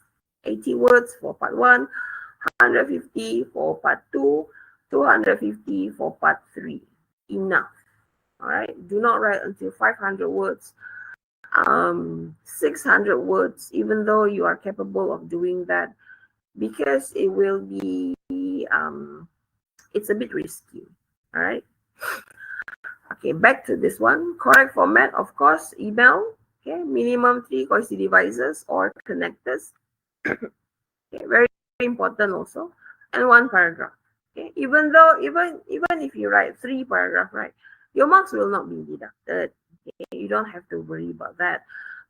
Speaker 2: 80 words for part 1, 150 for part 2, 250 for part 3. Enough. All right, do not write until 500 words, 600 words, even though you are capable of doing that, because it will be it's a bit risky. All right, okay, back to this one. Correct format, of course, email. Okay, minimum 3 cohesive devices or connectors. Okay, very important also, and 1 paragraph. Okay, even if you write 3 paragraphs, right, your marks will not be deducted. Okay, you don't have to worry about that.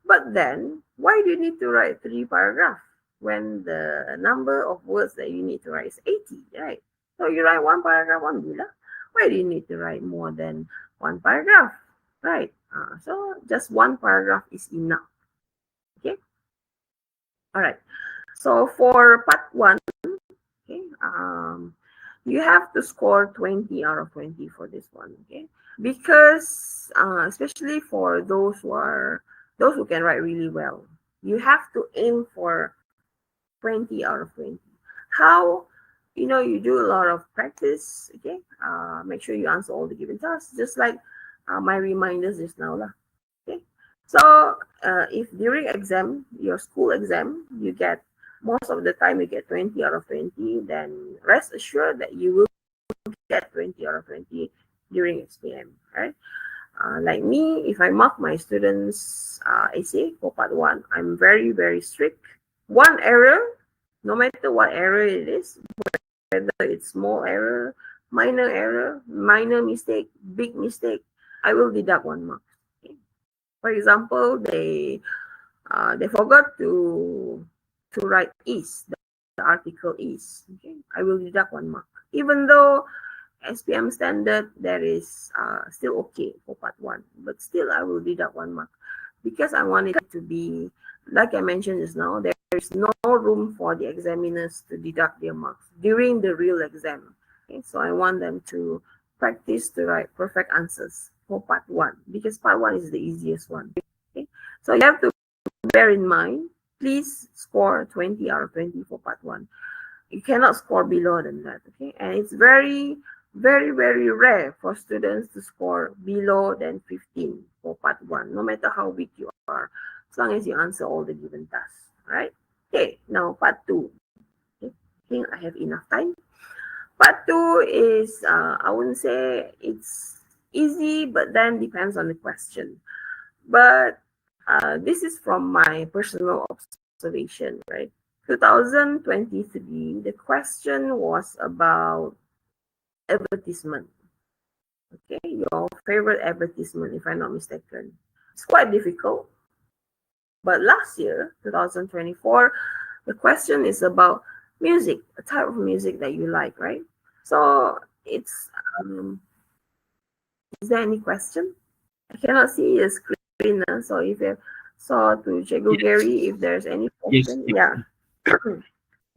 Speaker 2: But then, why do you need to write 3 paragraphs when the number of words that you need to write is 80, right? So you write 1 paragraph only lah. Why do you need to write more than 1 paragraph, right? So just 1 paragraph is enough. Okay, all right. So for part 1, okay, you have to score 20 out of 20 for this one. Okay, because especially for those who can write really well, you have to aim for 20 out of 20. How? You do a lot of practice. Okay, make sure you answer all the given tasks, just like my reminders just now lah. Okay, so if during exam, your school exam, you get most of the time you get 20 out of 20, then rest assured that you will get 20 out of 20 during SPM, right? Like me, if I mark my students' essay for part 1, I'm very, very strict. 1 error, no matter what error it is, whether it's small error, minor mistake, big mistake, I will deduct 1 mark. Okay? For example, they forgot to write is, the article is. Okay, I will deduct 1 mark, even though SPM standard that is still okay for part 1, but still I will deduct 1 mark because I want it to be, like I mentioned just now, there is no room for the examiners to deduct their marks during the real exam. Okay, so I want them to practice to write perfect answers for part 1 because part 1 is the easiest one. Okay, so you have to bear in mind, please score 20 out of 20 for part 1. You cannot score below than that. Okay, and it's very, very, very rare for students to score below than 15 for part 1, no matter how weak you are, as long as you answer all the given tasks. Right? Okay, now part 2. Okay, I think I have enough time. Part 2 is, I wouldn't say it's easy, but then depends on the question. But this is from my personal observation, right? 2023, the question was about advertisement. Okay, your favorite advertisement, if I'm not mistaken. It's quite difficult. But last year, 2024, the question is about music, a type of music that you like, right? So it's, is there any question? I cannot see the screen, so if you saw to Chego Gary, if there's any question,
Speaker 1: yes.
Speaker 2: Yeah.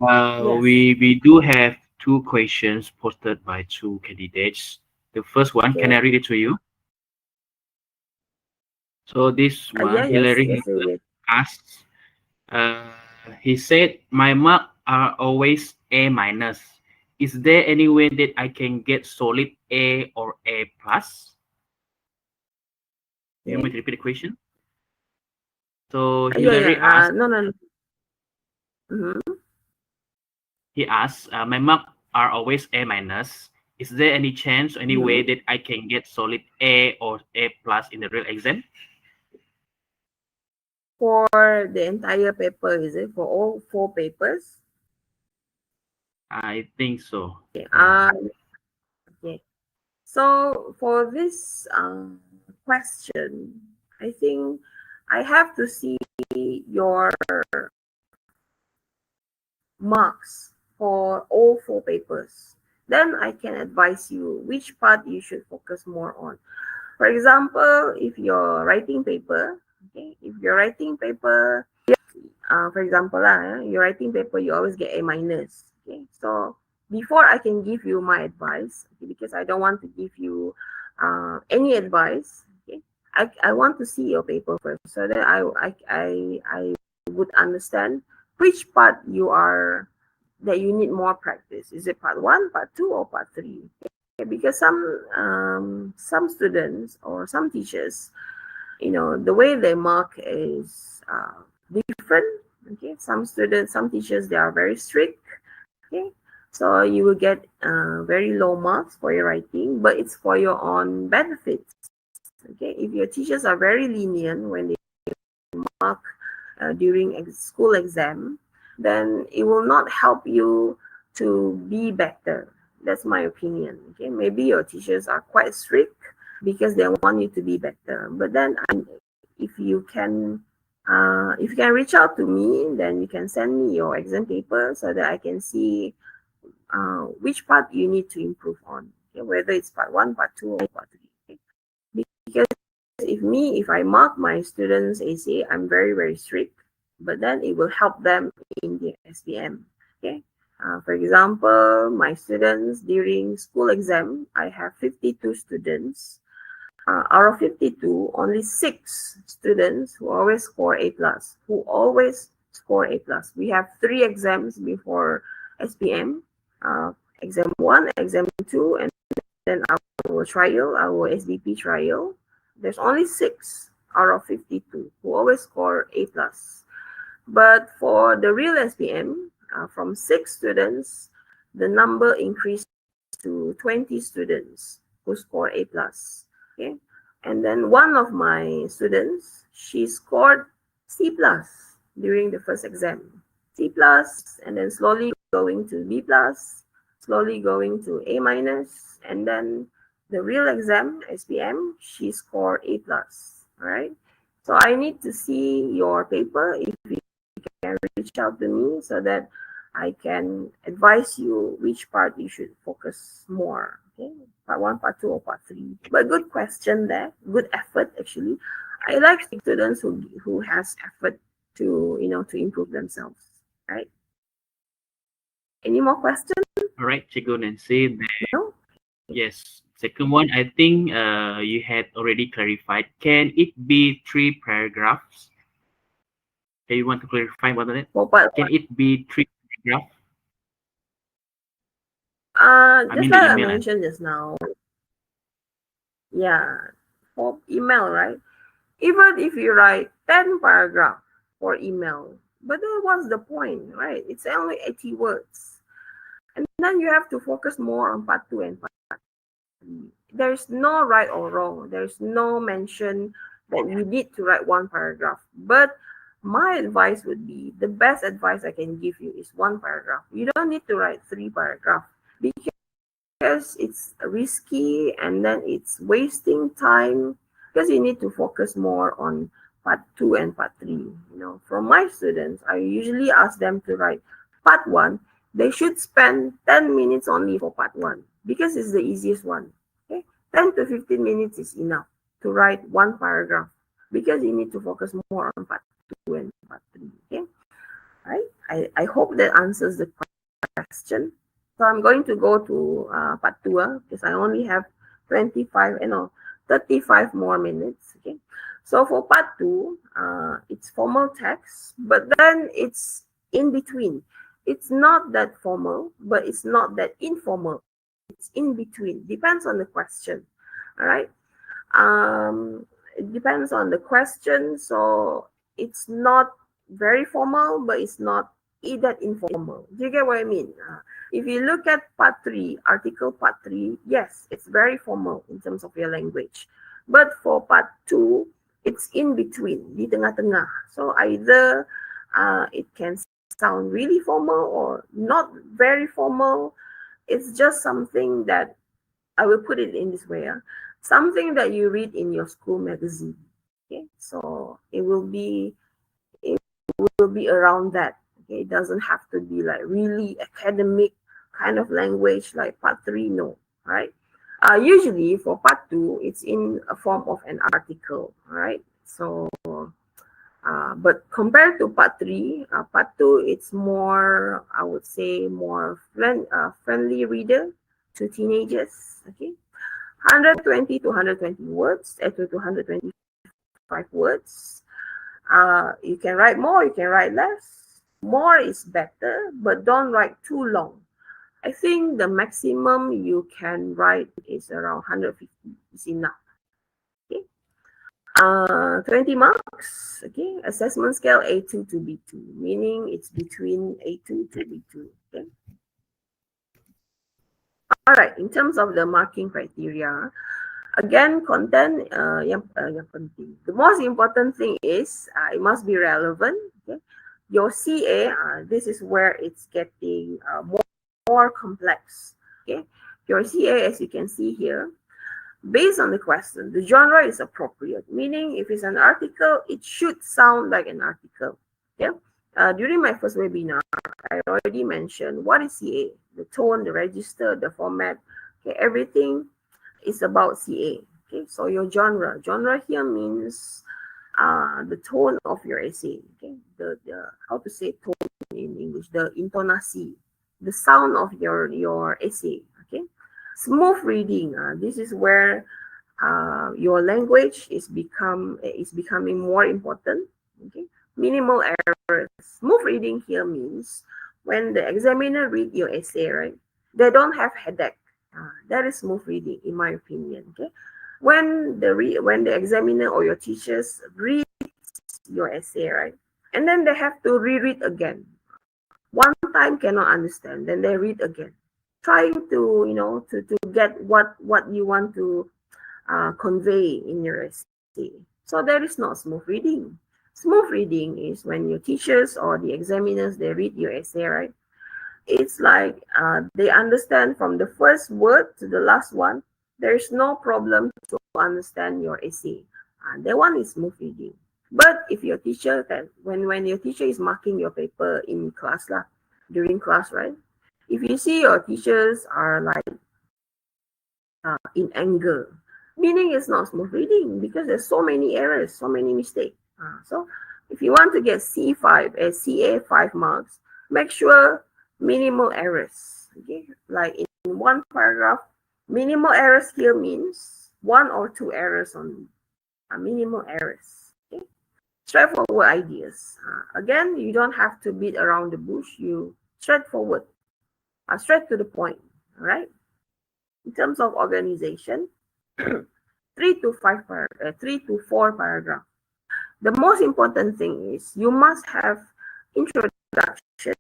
Speaker 2: Yes.
Speaker 1: We do have 2 questions posted by 2 candidates. The first one,
Speaker 2: Okay.
Speaker 1: can I read it to you? So this one,
Speaker 2: Yeah,
Speaker 1: Hillary
Speaker 2: yes, read it.
Speaker 1: asks, he said, my mark are always A minus. Is there any way that I can get solid A or A plus? You want me to repeat the question? So Hillary asked,
Speaker 2: No. Mm-hmm.
Speaker 1: he asks, my mark are always A minus. Is there any chance, any way that I can get solid A or A plus in the real exam?
Speaker 2: For the entire paper, is it? For all 4 papers?
Speaker 1: I think so.
Speaker 2: Okay.
Speaker 1: Yeah.
Speaker 2: Okay. So for this question, I think I have to see your marks for all 4 papers. Then I can advise you which part you should focus more on. For example, if your writing paper, okay, if your writing paper, for example, your writing paper, you always get A minus. Okay, so before I can give you my advice, okay, because I don't want to give you any advice, okay, I want to see your paper first so that I would understand which part you are that you need more practice. Is it part 1, part 2, or part 3? Okay, because some students or some teachers, the way they mark is different. Okay, some students, some teachers, they are very strict. Okay, so you will get very low marks for your writing, but it's for your own benefits. Okay, if your teachers are very lenient when they mark during school exam, then it will not help you to be better. That's my opinion. Okay, maybe your teachers are quite strict because they want you to be better. But then, if you can, reach out to me, then you can send me your exam paper so that I can see which part you need to improve on. Okay, whether it's part 1, part 2, or part 3. Okay? Because if I mark my students AC, I'm very, very strict, but then it will help them in the SPM. Okay. For example, my students during school exam, I have 52 students. Out of 52, only 6 students who always score A plus, We have 3 exams before SPM, exam 1, exam 2, and then our trial, our SBP trial. There's only 6 out of 52 who always score A plus. But for the real SPM, from 6 students, the number increased to 20 students who score A plus. Okay, and then one of my students, she scored C plus during the first exam. C plus, and then slowly going to B plus, slowly going to A minus, and then the real exam, SPM, she scored A plus. All right. So I need to see your paper if you can reach out to me so that I can advise you which part you should focus more. Okay, part 1, part 2, or part 3. But good question there. Good effort actually. I like students who has effort to to improve themselves. Right? Any more questions?
Speaker 1: All right, Cikgu Nancy.
Speaker 2: No?
Speaker 1: Yes. Second one, I think you had already clarified. Can it be 3 paragraphs? Do you want to clarify what is it?
Speaker 2: For part
Speaker 1: Can it be 3 paragraphs?
Speaker 2: just like I mentioned just now. Yeah. For email, right? Even if you write 10 paragraphs for email, but then what's the point, right? It's only 80 words. And then you have to focus more on part 2 and part 3. There's no right or wrong. There's no mention that you need to write 1 paragraph. But my advice would be, the best advice I can give you is 1 paragraph. You don't need to write 3 paragraphs because it's risky and then it's wasting time, because you need to focus more on part 2 and part 3. From my students, I usually ask them to write part 1. They should spend 10 minutes only for part 1 because it's the easiest one. Okay, 10 to 15 minutes is enough to write 1 paragraph because you need to focus more on part 2 and part 3. Okay, right? I hope that answers the question. So I'm going to go to part 2 because I only have 35 more minutes. Okay, so for part 2, it's formal text, but then it's in between. It's not that formal, but it's not that informal. It's in between. Depends on the question. All right. It depends on the question. So it's not very formal, but it's not that informal. Do you get what I mean? If you look at part 3, article part 3, yes, it's very formal in terms of your language. But for part 2, it's in between, di tengah-tengah. So either it can sound really formal or not very formal. It's just something that I will put it in this way. Something that you read in your school magazine. Okay, so it will be around that. Okay, it doesn't have to be like really academic kind of language like part 3. No, right? Usually for part 2, it's in a form of an article. Right? So, but compared to part 3, part 2, it's more, I would say, more friendly reader to teenagers. Okay, 120 to 120 words, to 225 words. You can write more, you can write less. More is better, but don't write too long. I think the maximum you can write is around 150 is enough. Okay. 20 marks. Okay. Assessment scale A2 to B2, meaning it's between A2 to B2. Okay. All right. In terms of the marking criteria, again, content yang penting. The most important thing is it must be relevant. Okay? Your CA, this is where it's getting more complex. Okay, your CA, as you can see here, based on the question, the genre is appropriate. Meaning, if it's an article, it should sound like an article. Yeah. During my first webinar, I already mentioned what is CA, the tone, the register, the format. Okay, everything is about CA. Okay, so your genre here means the tone of your essay. Okay, the how to say tone in English, the intonasi, the sound of your essay. Okay, smooth reading. This is where your language is becoming more important. Okay, minimal errors. Smooth reading here means when the examiner read your essay, right, they don't have headache. That is smooth reading, in my opinion. Okay, when the examiner or your teachers read your essay, right, and then they have to reread again. One time cannot understand, then they read again, trying to to get what you want to convey in your essay. So there is no smooth reading. Smooth reading is when your teachers or the examiners, they read your essay, right? It's like they understand from the first word to the last one. There's no problem to understand your essay. That one is smooth reading. But if your teacher when your teacher is marking your paper in class during class, right? If you see your teachers are like in anger, meaning it's not smooth reading because there's so many errors, so many mistakes. So if you want to get C5 as CA 5 marks, make sure minimal errors. Okay, like in one paragraph, minimal errors here means 1 or 2 errors only. Minimal errors. Okay, straightforward ideas. Again, you don't have to beat around the bush. You straightforward, straight to the point. All right. In terms of organization, 3 to 4 paragraphs. The most important thing is you must have introduction,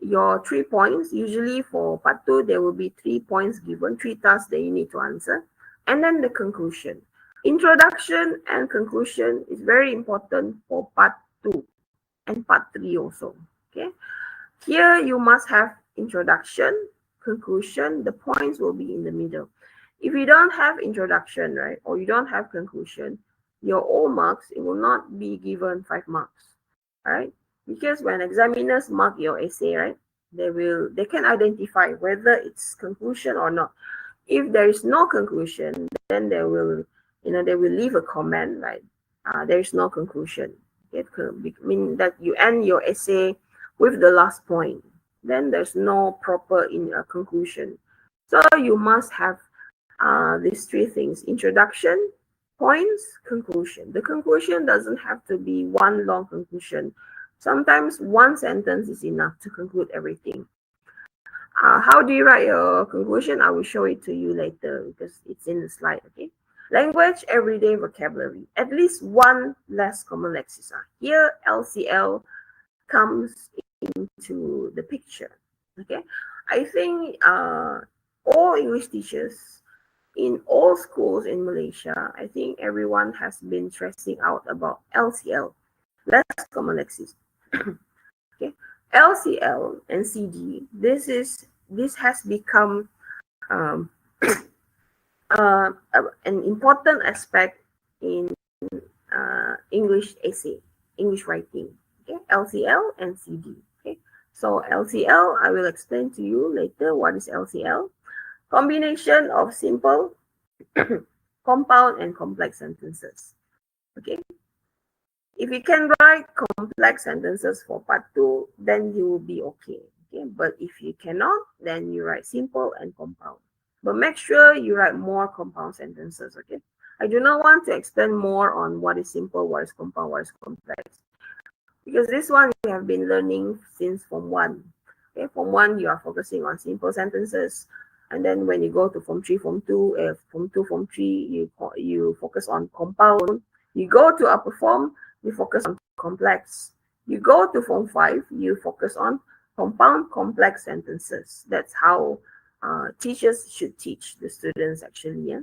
Speaker 2: your 3 points. Usually for part 2, there will be 3 points given, 3 tasks that you need to answer, and then the conclusion. Introduction and conclusion is very important for part 2 and part 3 also. Okay, here you must have introduction, conclusion. The points will be in the middle. If you don't have introduction, right, or you don't have conclusion, your all marks, it will not be given 5 marks. All right, because when examiners mark your essay, right, they can identify whether it's conclusion or not. If there is no conclusion, then they will leave a comment like there is no conclusion. It could mean that you end your essay with the last point. Then there's no proper conclusion. So you must have these three things: introduction, points, conclusion. The conclusion doesn't have to be one long conclusion. Sometimes one sentence is enough to conclude everything. How do you write your conclusion? I will show it to you later because it's in the slide, okay? Language, everyday vocabulary. At least one less common lexicon. Here, LCL comes into the picture, okay? I think all English teachers in all schools in Malaysia, I think everyone has been stressing out about LCL, less common lexicon. Okay, LCL and CD. This has become um, an important aspect in English essay, English writing. Okay, LCL and CD. Okay, so LCL, I will explain to you later what is LCL. Combination of simple, compound, and complex sentences. Okay, if you can write complex sentences for part 2, then you will be okay. Okay, but if you cannot, then you write simple and compound. But make sure you write more compound sentences. Okay, I do not want to explain more on what is simple, what is compound, what is complex, because this one we have been learning since Form 1. Okay, Form 1 you are focusing on simple sentences, and then when you go to Form 3, Form 2, Form 2, Form 3, you focus on compound. You go to upper form, you focus on complex. You go to Form 5, you focus on compound complex sentences. That's how teachers should teach the students actually. Yeah?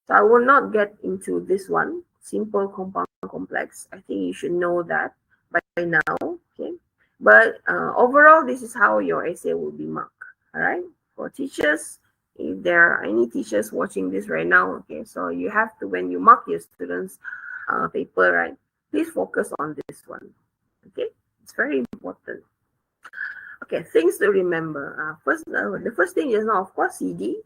Speaker 2: So I will not get into this one, simple, compound, complex. I think you should know that by now. Okay, but overall, this is how your essay will be marked. All right, for teachers, if there are any teachers watching this right now, okay, so you have to, when you mark your students' paper, right, please focus on this one. Okay, it's very important. Okay, things to remember. The first thing is now, of course, CD.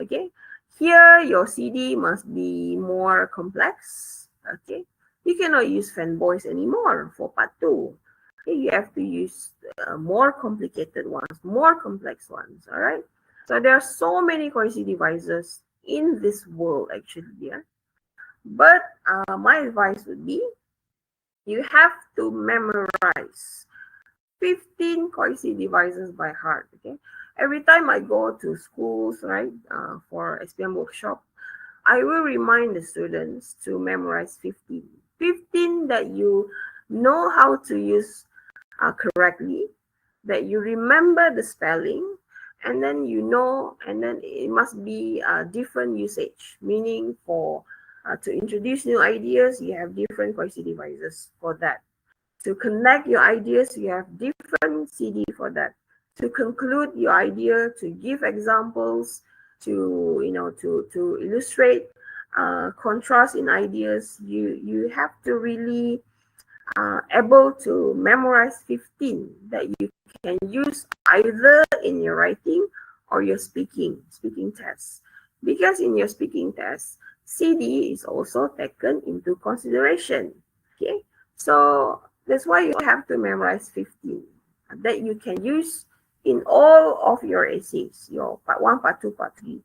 Speaker 2: Okay, here your CD must be more complex. Okay, you cannot use fanboys anymore for part 2. Okay, you have to use more complicated ones, more complex ones. All right, so there are so many quality devices in this world actually. Yeah, but my advice would be you have to memorize 15 quality devices by heart. Okay, every time I go to schools, right, for SPM workshop, I will remind the students to memorize 15. 15 that you know how to use correctly, that you remember the spelling, and then you know, and then it must be a different usage, meaning for to introduce new ideas, you have different quality devices for that. To connect your ideas, you have different CD for that. To conclude your idea, to give examples, to to illustrate contrast in ideas, you have to really able to memorize 15 that you can use either in your writing or your speaking tests. Because in your speaking test, CD is also taken into consideration. Okay, so that's why you have to memorize 15 that you can use in all of your essays, your part 1, part 2, part 3.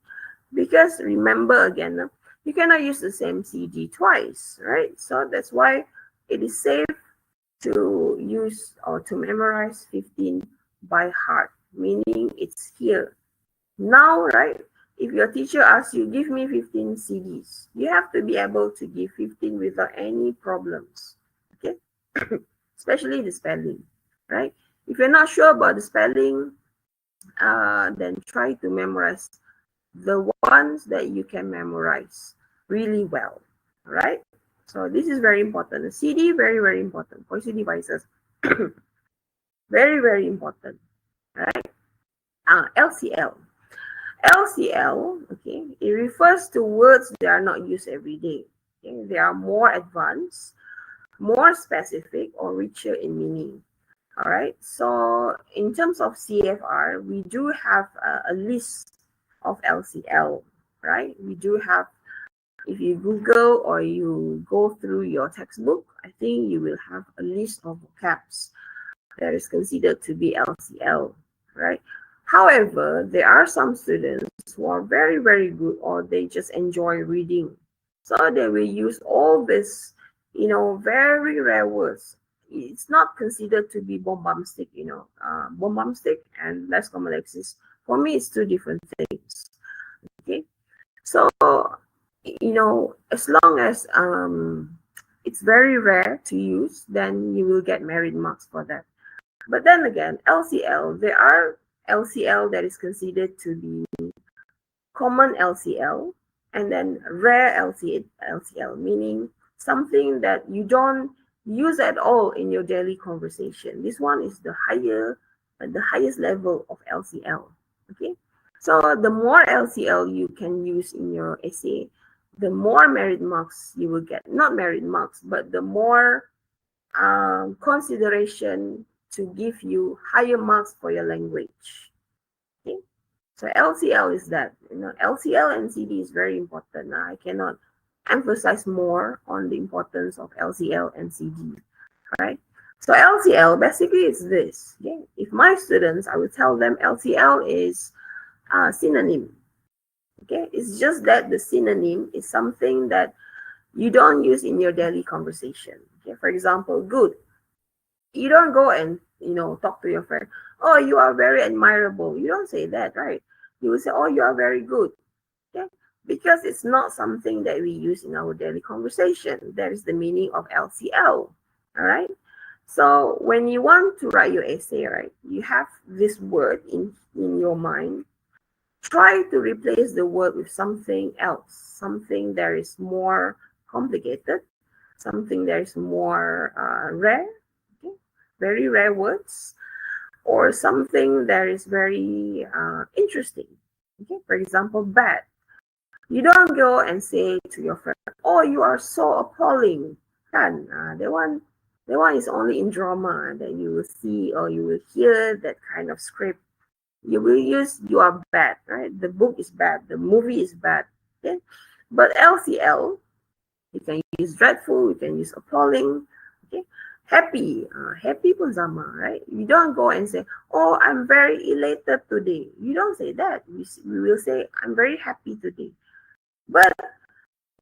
Speaker 2: Because remember again, you cannot use the same CD twice, right? So that's why it is safe to use or to memorize 15 by heart, meaning it's here. Now, right? If your teacher asks you, give me 15 CDs, you have to be able to give 15 without any problems. Okay? Especially the spelling, right? If you're not sure about the spelling, then try to memorize the ones that you can memorize really well. All right? So this is very important. The CD, very, very important. Voice devices, very, very important. All right? LCL. LCL, okay, it refers to words that are not used every day. Okay? They are more advanced, more specific, or richer in meaning. All right, so in terms of CFR, we do have a list of LCL, right? We do have, if you Google or you go through your textbook, I think you will have a list of vocabs that is considered to be LCL, right? However, there are some students who are very, very good, or they just enjoy reading. So they will use all this, very rare words. It's not considered to be bombastic, bombastic and less complex. For me, it's two different things. Okay. So, as long as it's very rare to use, then you will get merit marks for that. But then again, LCL, there are LCL that is considered to be common LCL, and then rare LCL, meaning something that you don't use at all in your daily conversation. This one is the highest level of LCL. Okay, so the more LCL you can use in your essay, the more merit marks you will get. Not merit marks, but the more consideration to give you higher marks for your language. Okay, so LCL is that. LCL and CD is very important. I cannot emphasize more on the importance of LCL and CD. Right? So LCL basically is this. Okay? If my students, I will tell them LCL is a synonym. Okay, it's just that the synonym is something that you don't use in your daily conversation. Okay, for example, good. You don't go and talk to your friend, oh, you are very admirable. You don't say that, right? You will say, oh, you are very good. Okay, because it's not something that we use in our daily conversation. That is the meaning of LCL. All right. So when you want to write your essay, right, you have this word in your mind. Try to replace the word with something else, something that is more complicated, something that is more rare, okay? Very rare words, or something that is very interesting. Okay, for example, bad. You don't go and say to your friend, "Oh, you are so appalling." Kan, the one is only in drama that you will see or you will hear that kind of script. You will use "you are bad," right? The book is bad, the movie is bad. Okay, but LCL, you can use dreadful, you can use appalling. Okay, happy, happy pun sama, right? You don't go and say, "Oh, I'm very elated today." You don't say that. We will say, "I'm very happy today." But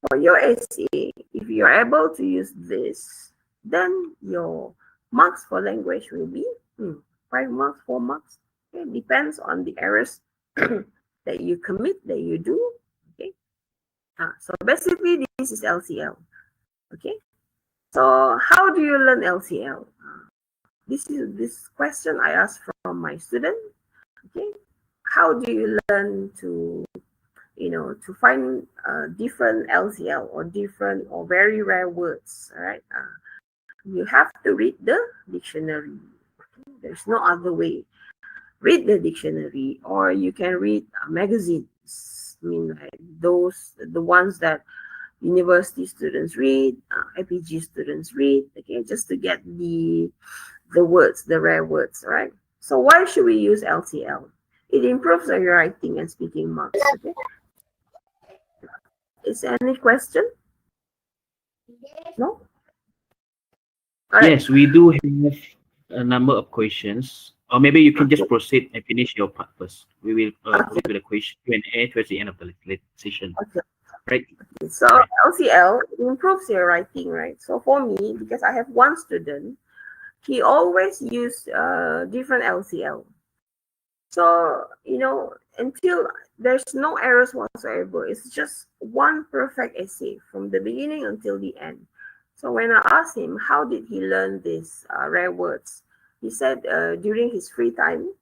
Speaker 2: for your essay, if you're able to use this, then your marks for language will be 5 marks, 4 marks. Okay, depends on the errors that you commit, that you do. Okay, so basically this is LCL. Okay, so how do you learn LCL? This question I asked from my student. Okay, how do you learn to to find different LCL or different or very rare words? All right, you have to read the dictionary. Okay? There's no other way. Read the dictionary, or you can read magazines. I mean, like the ones that university students read, IPG students read. Okay, just to get the words, the rare words, right? So why should we use LCL? It improves your writing and speaking marks. Okay. Is there any question? No.
Speaker 1: Yes, we do have a number of questions. Or maybe you can just proceed and finish your part first. We will proceed with the question Q&A towards the end of the session.
Speaker 2: Okay.
Speaker 1: Right.
Speaker 2: So LCL improves your writing, right? So for me, because I have one student, he always used different LCL. So until there's no errors whatsoever, it's just one perfect essay from the beginning until the end. So when I asked him how did he learn these rare words, he said during his free time,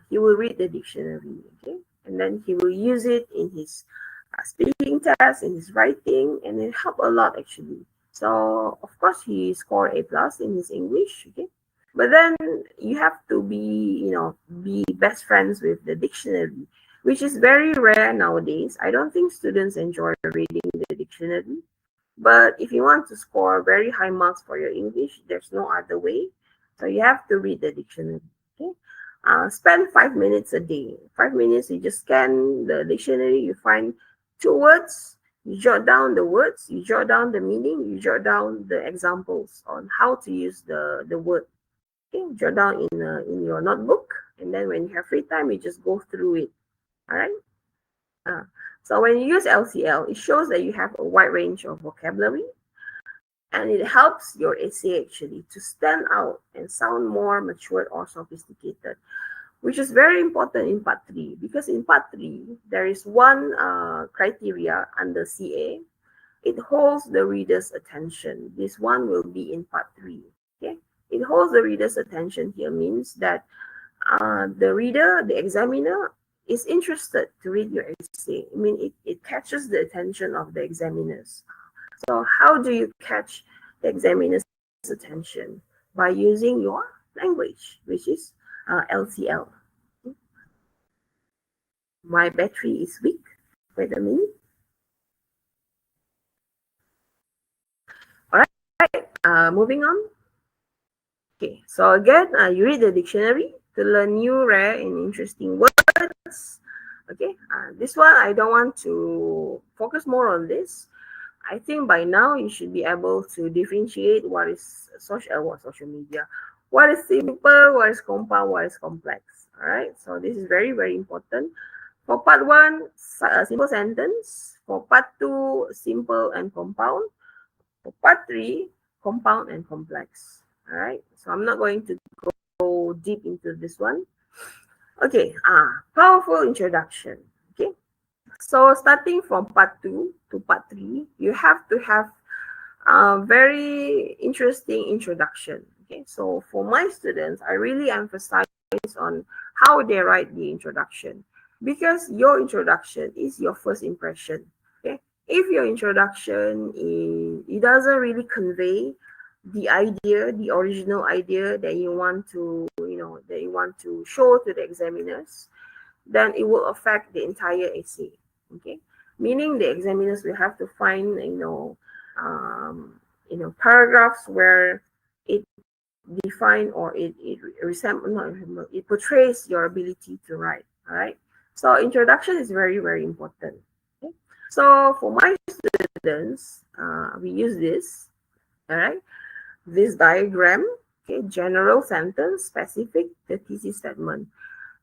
Speaker 2: he will read the dictionary, okay, and then he will use it in his speaking test, in his writing, and it helped a lot actually. So of course he scored A+ in his English, okay. But then you have to be best friends with the dictionary, which is very rare nowadays. I don't think students enjoy reading the dictionary. But if you want to score very high marks for your English, there's no other way. So you have to read the dictionary. Okay. Spend 5 minutes a day. 5 minutes, you just scan the dictionary, you find 2 words, you jot down the words, you jot down the meaning, you jot down the examples on how to use the word. Okay, jot down in your notebook, and then when you have free time, you just go through it. All right. So when you use LCL, it shows that you have a wide range of vocabulary, and it helps your essay actually to stand out and sound more mature or sophisticated, which is very important in part 3, because in part 3, there is one criteria under CA. It holds the reader's attention. This one will be in part 3. Okay, it holds the reader's attention here means that the reader, the examiner, is interested to read your essay. I mean, it catches the attention of the examiners. So how do you catch the examiner's attention? By using your language, which is LCL. My battery is weak. Wait a minute. All right, moving on. Okay, so again, you read the dictionary to learn new, rare, and interesting words. Okay, this one I don't want to focus more on this. I think by now you should be able to differentiate what is social media, what is simple, what is compound, what is complex. All right, so this is very, very important. For part 1, simple sentence. For part 2, simple and compound. For part 3, compound and complex. All right, so I'm not going to go deep into this one. Okay, powerful introduction. Okay, so starting from part 2 to part 3, you have to have a very interesting introduction. Okay, so for my students, I really emphasize on how they write the introduction, because your introduction is your first impression. Okay, if your introduction it doesn't really convey the idea, the original idea that you want to, that you want to show to the examiners, then it will affect the entire essay. Okay, meaning the examiners will have to find, paragraphs where it define or it portrays your ability to write. All right, so introduction is very, very important. Okay? So for my students, we use this. All right, this diagram. Okay, general sentence, specific, the thesis statement.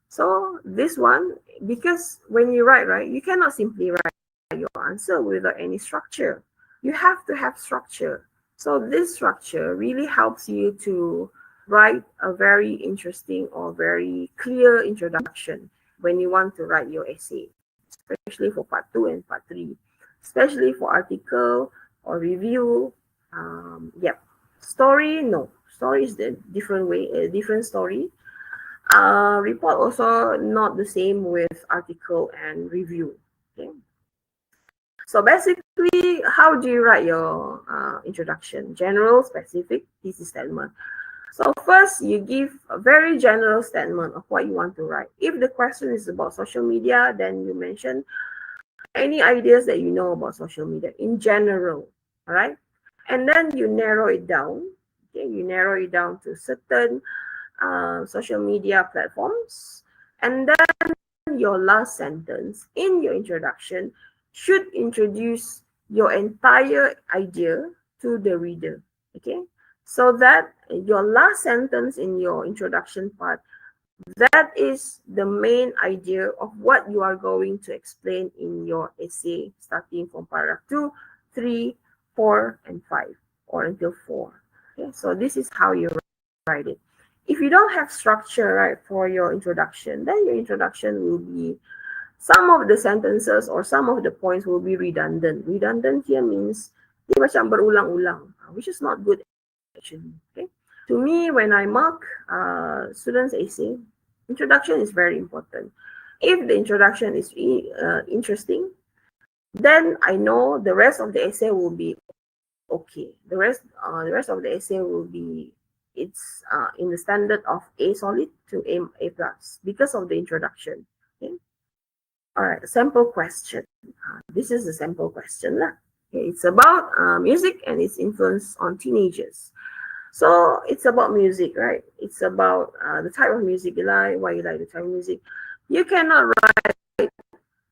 Speaker 2: So this one, because when you write, right, you cannot simply write your answer without any structure. You have to have structure. So this structure really helps you to write a very interesting or very clear introduction when you want to write your essay, especially for part 2 and part 3, especially for article or review. Yep. Story, no. Story is the different way, a different story. Report also not the same with article and review. Okay. So basically, how do you write your introduction? General, specific, thesis statement. So first, you give a very general statement of what you want to write. If the question is about social media, then you mention any ideas that you know about social media in general, all right? And then you narrow it down. Okay, you narrow it down to certain social media platforms, and then your last sentence in your introduction should introduce your entire idea to the reader. Okay, so that your last sentence in your introduction part, that is the main idea of what you are going to explain in your essay, starting from paragraph 2, 3, 4, and 5, or until 4. Okay, so this is how you write it. If you don't have structure, right, for your introduction, then your introduction will be, some of the sentences or some of the points will be redundant. Redundant here means dia macam berulang-ulang, which is not good actually. Okay, to me, when I mark students' essay, introduction is very important. If the introduction is interesting, then I know the rest of the essay will be okay. The rest of the essay will be, it's in the standard of A solid to A plus because of the introduction. Okay. All right, sample question. This is a sample question. Okay, it's about music and its influence on teenagers. So it's about music, right? It's about the type of music you like, why you like the type of music. You cannot write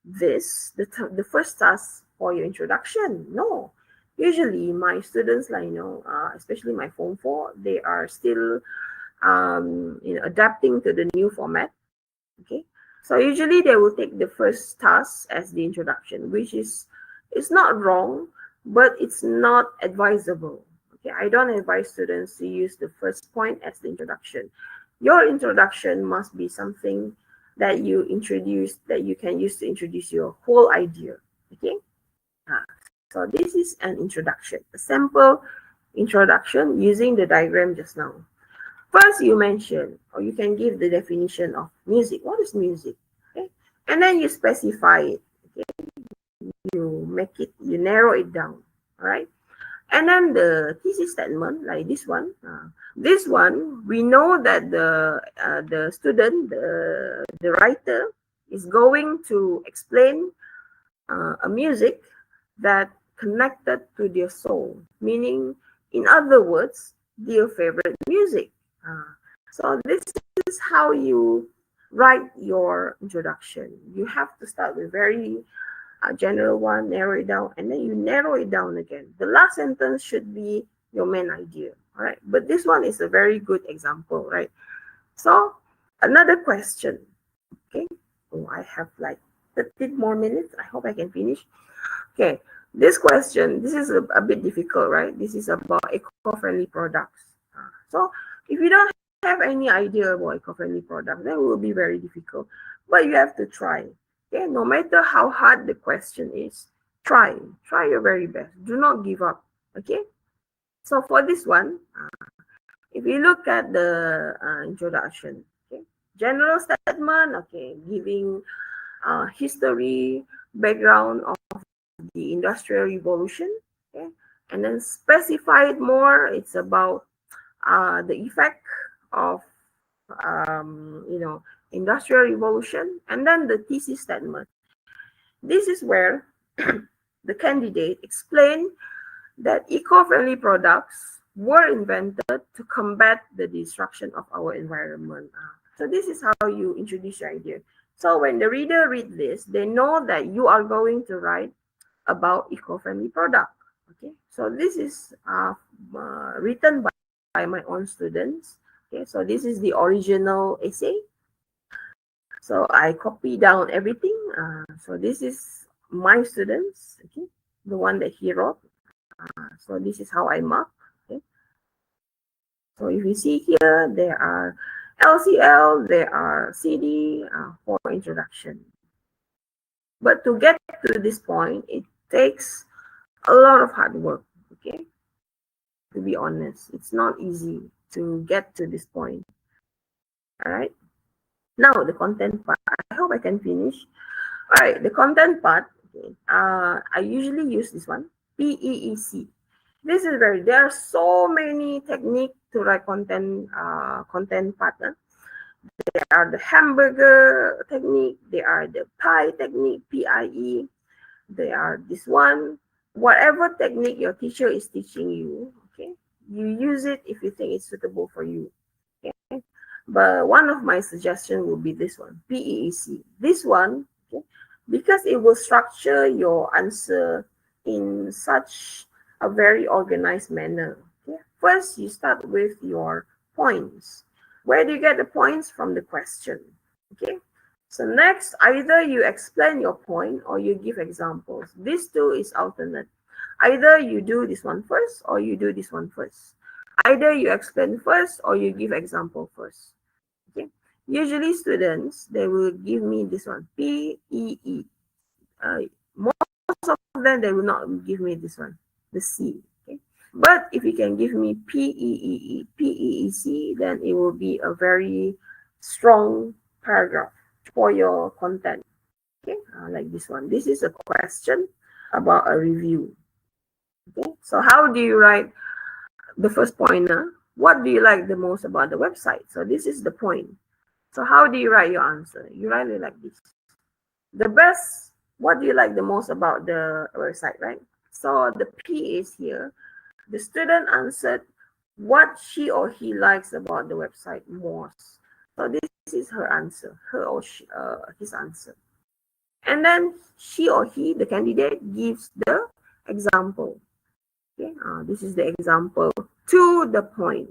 Speaker 2: this, the first task for your introduction. No. Usually my students, like, especially my Form 4, they are still adapting to the new format. Okay, so usually they will take the first task as the introduction, which is it's not wrong, but it's not advisable. Okay, I don't advise students to use the first point as the introduction. Your introduction must be something that you introduce, that you can use to introduce your whole idea. Okay, so this is an introduction, a simple introduction using the diagram just now. First, you mention, or you can give the definition of music. What is music? Okay, and then you specify it. Okay, you make it, you narrow it down. All right, and then the thesis statement, like this one. This one, we know that the student, the writer, is going to explain a music that connected to their soul, meaning, in other words, their favorite music. So this is how you write your introduction. You have to start with very general one, narrow it down, and then you narrow it down again. The last sentence should be your main idea. All right, but this one is a very good example, right? So another question. Okay, oh, I have like 13 more minutes. I hope I can finish. Okay, this question, this is a bit difficult, right? This is about eco-friendly products. So if you don't have any idea about eco-friendly products, then it will be very difficult. But you have to try. Okay, no matter how hard the question is, try your very best. Do not give up. Okay, so for this one, if you look at the introduction, okay, general statement, okay, giving history, background of the Industrial Revolution, okay, and then specify it more. It's about the effect of Industrial Revolution, and then the thesis statement. This is where the candidate explain that eco-friendly products were invented to combat the destruction of our environment. So this is how you introduce your idea. So when the reader read this, they know that you are going to write about eco-friendly product. Okay, so this is written by my own students. Okay, so this is the original essay. So I copy down everything. So this is my students. Okay, the one that he wrote. So this is how I mark. Okay, so if you see here, there are LCL, there are CD for introduction. But to get to this point, it takes a lot of hard work. Okay, to be honest, it's not easy to get to this point. All right, now the content part. I hope I can finish. All right, the content part. Okay, I usually use this one, PEEC. This is there are so many techniques to write content pattern. There are the hamburger technique, there are the pie technique, PIE, there are this one. Whatever technique your teacher is teaching you, okay, you use it if you think it's suitable for you. Okay, but one of my suggestions will be this one, PEEC. This one, okay, because it will structure your answer in such a very organized manner. Okay? First, you start with your points. Where do you get the points? From the question. Okay. So next, either you explain your point or you give examples. This two is alternate. Either you do this one first or you do this one first. Either you explain first or you give example first. Okay. Usually students, they will give me this one, PEE. Most of them, they will not give me this one, the C. Okay. But if you can give me PEEC, then it will be a very strong paragraph for your content. Okay, like this one. This is a question about a review. Okay, so how do you write the first pointer? What do you like the most about the website? So this is the point. So how do you write your answer? You write it like this. The best, what do you like the most about the website, right? So the P is here. The student answered what she or he likes about the website most. So this is her answer, her or she, his answer. And then she or he, the candidate, gives the example. Okay, this is the example to the point.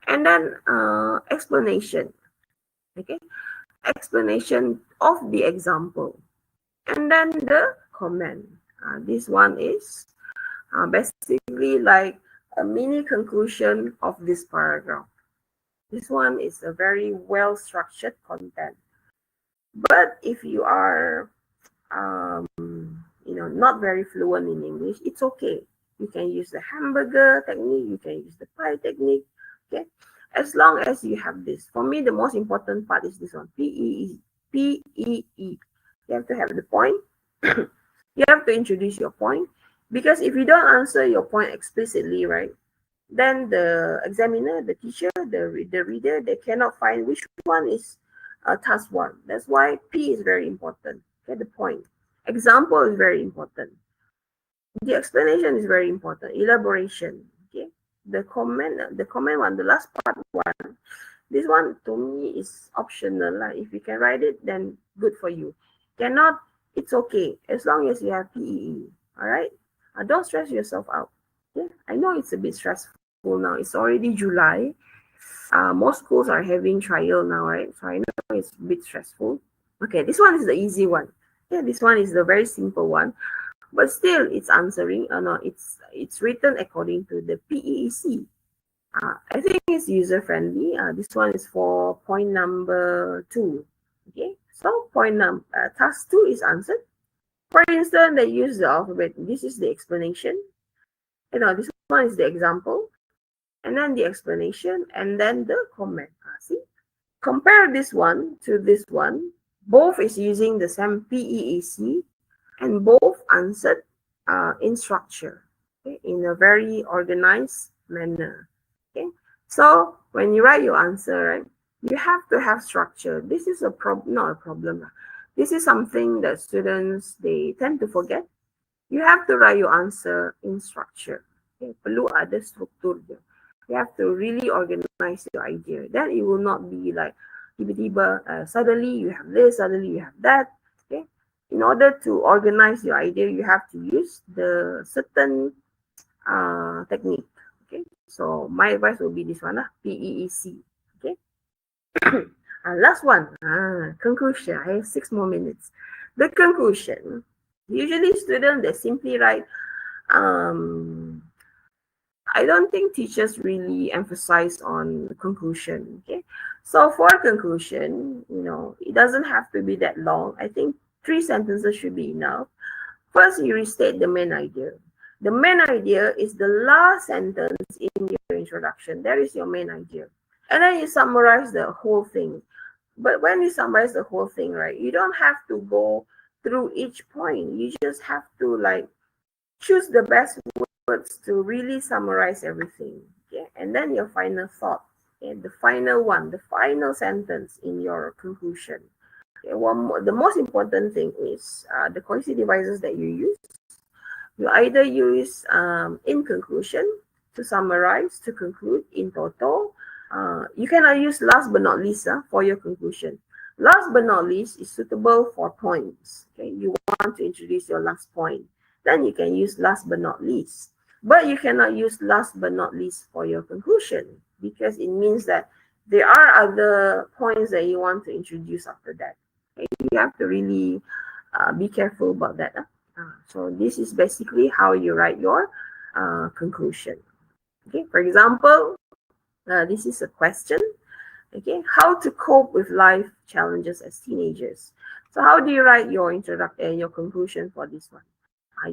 Speaker 2: And then explanation. Okay, explanation of the example, and then the comment. This one is basically like a mini conclusion of this paragraph. This one is a very well structured content. But if you are not very fluent in English, it's okay. You can use the hamburger technique, you can use the pie technique, okay? As long as you have this. For me, the most important part is this one, PEE. PEE. You have to have the point. You have to introduce your point. Because if you don't answer your point explicitly, right, then the examiner, the teacher, the reader, they cannot find which one is task one. That's why P is very important. Okay, the point. Example is very important. The explanation is very important. Elaboration. Okay. The comment one, the last part one. This one to me is optional. Like if you can write it, then good for you. Cannot, it's okay as long as you have PEE. All right. Don't stress yourself out. Okay. I know it's a bit stressful now. It's already July. Most schools are having trial now, right? So I know it's a bit stressful. Okay, this one is the easy one. Yeah, this one is the very simple one, but still it's answering. No, it's written according to the PEEC. I think it's user friendly. This one is for point number 2. Okay, so task 2 is answered. For instance, they use the alphabet. This is the explanation. This one is the example, and then the explanation, and then the comment. See, compare this one to this one. Both is using the same PEEC, and both answered in structure, okay, in a very organized manner. Okay, so when you write your answer, right, you have to have structure. This is not a problem. This is something that students, they tend to forget. You have to write your answer in structure. Okay, perlu ada struktur dia. You have to really organize your idea. Then it will not be like tiba-tiba, suddenly you have this, suddenly you have that. Okay, in order to organize your idea, you have to use the certain technique. Okay, so my advice will be this one, PEEC. Okay, last one, conclusion. I have 6 more minutes. The conclusion. Usually, students, they simply write. I don't think teachers really emphasize on conclusion. Okay, so for conclusion, it doesn't have to be that long. I think 3 sentences should be enough. First, you restate the main idea. The main idea is the last sentence in your introduction. That is your main idea. And then you summarize the whole thing. But when you summarize the whole thing, right, you don't have to go through each point. You just have to choose the best words to really summarize everything. Okay, and then your final thought. Okay, the final one, the final sentence in your conclusion. Okay, the most important thing is the cohesive devices that you use. You either use in conclusion, to summarize, to conclude, in total. You cannot use last but not least for your conclusion. Last but not least is suitable for points. Okay, you want to introduce your last point. Then you can use last but not least. But you cannot use last but not least for your conclusion, because it means that there are other points that you want to introduce after that. Okay? You have to really be careful about that. So this is basically how you write your conclusion. Okay, for example, this is a question. Okay, how to cope with life challenges as teenagers. So how do you write your your conclusion for this one?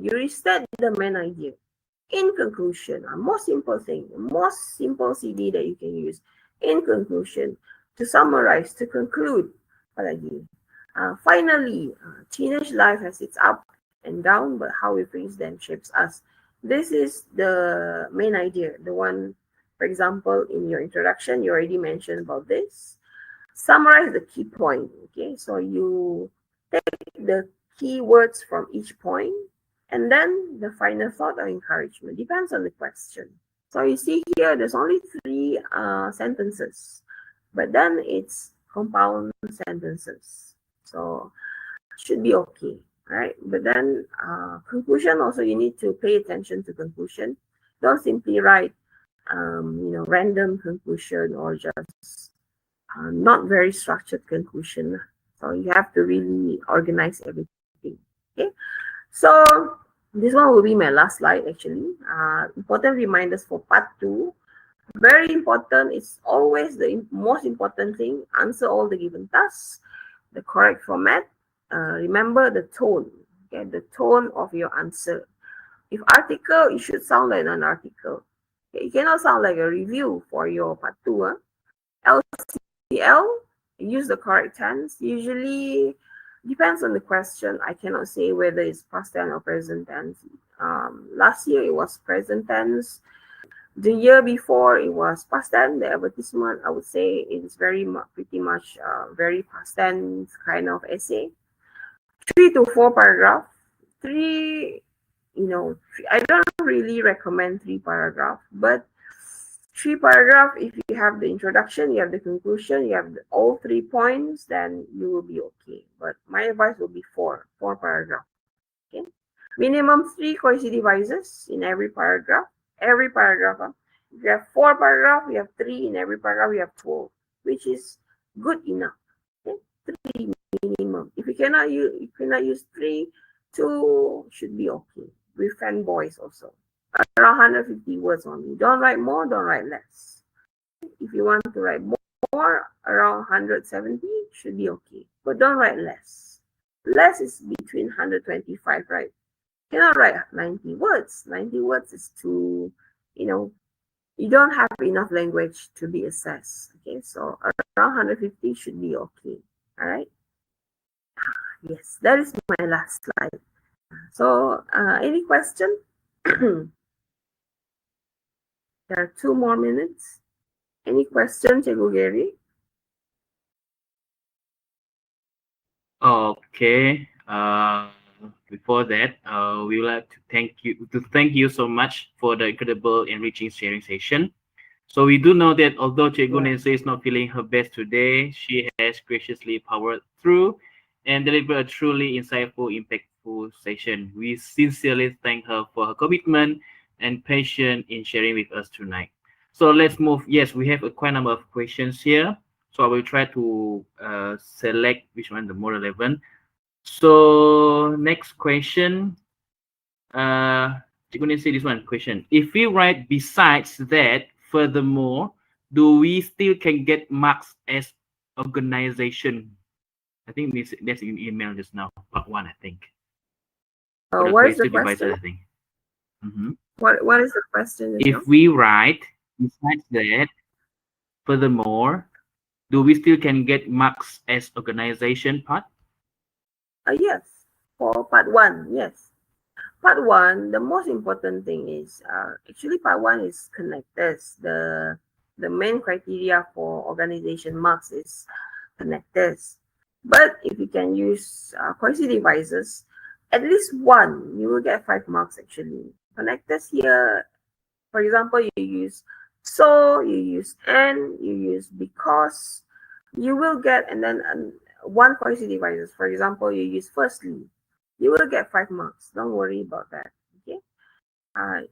Speaker 2: You restate the main idea. In conclusion, a most simple thing, the most simple CD that you can use. In conclusion, to summarize, to conclude, finally, teenage life has its up and down, but how we face them shapes us. This is the main idea, the one, for example, in your introduction, you already mentioned about this. Summarize the key point. Okay, so you take the key words from each point, and then the final thought or encouragement depends on the question. So you see here, there's only 3 sentences, but then it's compound sentences. So should be okay, right? But then conclusion also, you need to pay attention to conclusion. Don't simply write random conclusion or just not very structured conclusion. So you have to really organize everything. Okay, so this one will be my last slide actually. Important reminders for part 2. Very important. It's always the most important thing. Answer all the given tasks, the correct format. Remember the tone. Okay, the tone of your answer. If article, it should sound like an article. Okay, it cannot sound like a review for your part 2. LCL, use the correct tense. Usually, depends on the question. I cannot say whether it's past tense or present tense. Last year it was present tense. The year before it was past tense. The advertisement, I would say, it's pretty much very past tense kind of essay. 3 to 4 paragraph. I don't really recommend 3 paragraph, but 3 paragraph, if you have the introduction, you have the conclusion, you have all 3 points, then you will be okay. But my advice will be 4 paragraph. Okay, minimum 3 cohesive devices in every paragraph. If you have 4 paragraph, you have 3 in every paragraph. You have 12, which is good enough. Okay, 3 minimum. If you cannot use 3, 2 should be okay. With fanboys also. Around 150 words only. Don't write more, don't write less. If you want to write more, around 170 should be okay. But don't write less. Less is between 125, right? You cannot write 90 words. 90 words is too, you don't have enough language to be assessed. Okay, so around 150 should be okay. All right. Yes, that is my last slide. So, any question? There are 2 more minutes. Any questions, Cikgu Gary?
Speaker 1: Okay. Before that, we would like to thank you so much for the incredible enriching sharing session. So we do know that although Cikgu Nancy is not feeling her best today, she has graciously powered through and delivered a truly insightful, impactful session. We sincerely thank her for her commitment and patience in sharing with us tonight. So let's move. Yes, we have a quite number of questions here. So I will try to select which one the more relevant. So next question. You're going to see this one question. If we write besides that, furthermore, do we still can get marks as organization? I think that's in email just now, part 1, I think.
Speaker 2: What is the question?
Speaker 1: I think.
Speaker 2: What is the question?
Speaker 1: If we write besides that, furthermore, do we still can get marks as organization part?
Speaker 2: Yes, for part 1, yes. Part 1, the most important thing is actually part 1 is connectors. The main criteria for organization marks is connectors. But if you can use cohesive devices, at least 1, you will get 5 marks actually. Connectors here, for example, you use so, you use and, you use because, you will get, and then 1 cohesive devices. For example, you use firstly, you will get 5 marks. Don't worry about that. Okay.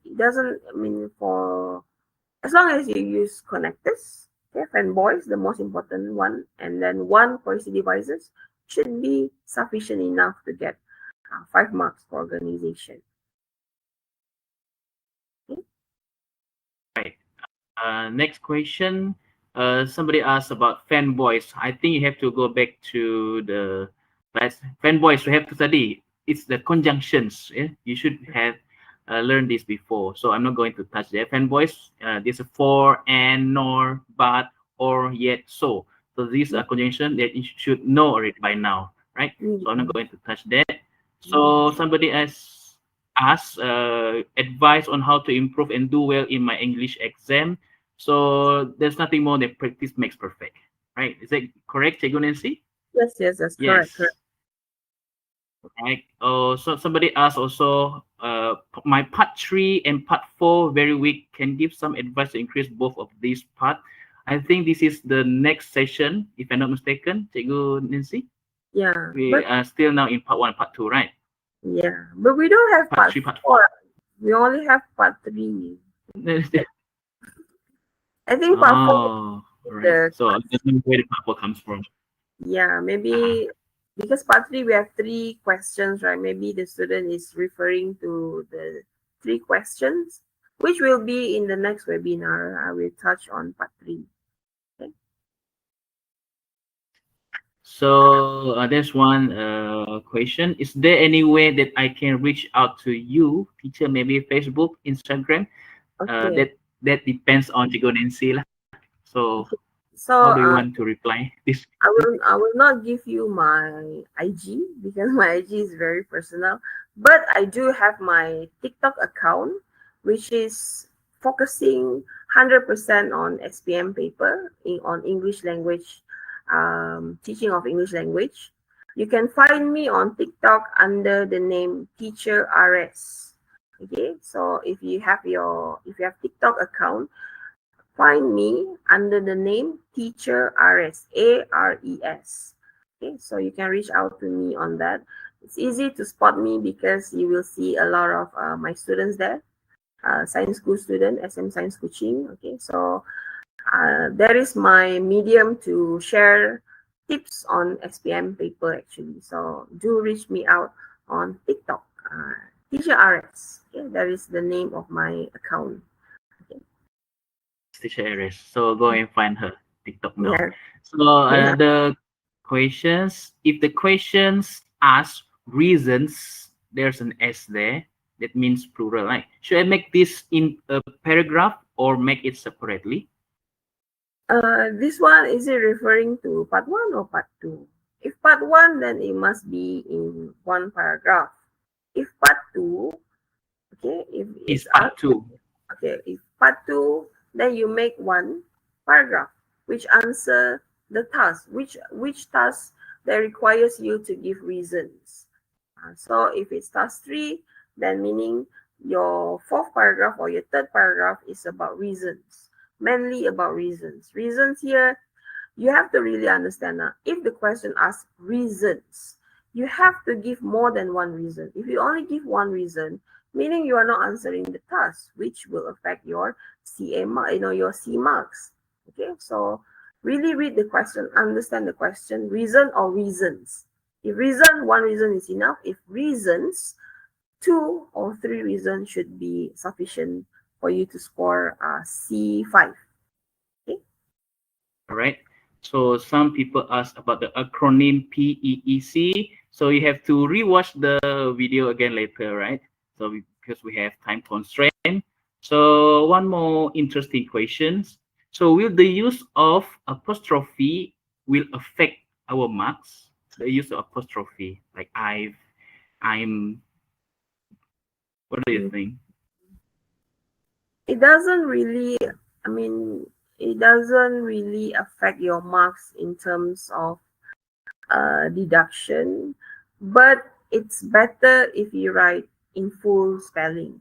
Speaker 2: It doesn't mean as long as you use connectors, okay, fanboys, the most important one, and then 1 cohesive devices should be sufficient enough to get 5 marks for organization. Okay.
Speaker 1: Right. Next question. Somebody asked about fanboys. I think you have to go back to the last fanboys. We have to study. It's the conjunctions. Yeah? You should have learned this before. So I'm not going to touch that. Fanboys. There's a for, and, nor, but, or, yet, so. So these are conjunctions that you should know already by now, right? So I'm not going to touch that. So somebody asked advice on how to improve and do well in my English exam. So there's nothing more than practice makes perfect, right? Is that correct, Cikgu Nancy?
Speaker 2: Yes, that's correct.
Speaker 1: Right. Oh, so somebody asked also, my part 3 and part 4 very weak. Can give some advice to increase both of these parts. I think this is the next session, if I'm not mistaken, Cikgu Nancy.
Speaker 2: Yeah.
Speaker 1: We are still now in part 1, part 2, right?
Speaker 2: Yeah, but we don't have part
Speaker 1: 3, part
Speaker 2: 4. We only have part 3. I think part 4.
Speaker 1: All right.
Speaker 2: The
Speaker 1: So that's where the purple comes from.
Speaker 2: yeah, maybe because part three we have three questions, right? Maybe the student is referring to the three questions, which will be in the next webinar. I will touch on part three. Okay.
Speaker 1: So there's one question. Is there any way that I can reach out to you, teacher? Maybe Facebook, Instagram.
Speaker 2: Okay.
Speaker 1: That depends on Chico Nancy lah. So
Speaker 2: So
Speaker 1: how do you want to reply this?
Speaker 2: I will not give you my IG because my IG is very personal. But I do have my TikTok account, which is focusing 100% on SPM paper on English language, teaching of English language. You can find me on TikTok under the name Teacher RS. Okay, so if you have TikTok account, find me under the name Teacher RS, ARES. Okay, so you can reach out to me on that. It's easy to spot me because you will see a lot of my students there, science school student, SM Science Coaching. Okay, so that is my medium to share tips on SPM paper actually. So do reach me out on TikTok, Teacher RS. Okay, that is the name of my account. Okay.
Speaker 1: Teacher Aries. So go and find her TikTok now.
Speaker 2: Yeah.
Speaker 1: So
Speaker 2: Yeah.
Speaker 1: the questions, if the questions ask reasons, there's an S there. That means plural, right? Should I make this in a paragraph or make it separately?
Speaker 2: This one, is it referring to part one or part two? If part one, then it must be in one paragraph. If part two, okay, if
Speaker 1: Is
Speaker 2: it's
Speaker 1: part two.
Speaker 2: okay, if part two, then you make one paragraph which answer the task, which task that requires you to give reasons. So if it's task three, then meaning your fourth paragraph or your third paragraph is about reasons, mainly about reasons. Reasons here, you have to really understand that if the question asks reasons, you have to give more than one reason. If you only give one reason, meaning you are not answering the task, which will affect your your C marks. Okay, so really read the question, understand the question, reason or reasons. If reason, one reason is enough. If reasons, two or three reasons should be sufficient for you to score C5. Okay.
Speaker 1: All right. So some people ask about the acronym PEEC. So you have to rewatch the video again later, right? So because we have time constraint. So one more interesting questions. So will the use of apostrophe will affect our marks? The use of apostrophe, like I'm. What do you think?
Speaker 2: It doesn't really, I mean, it doesn't really affect your marks in terms of deduction, but it's better if you write in full spelling.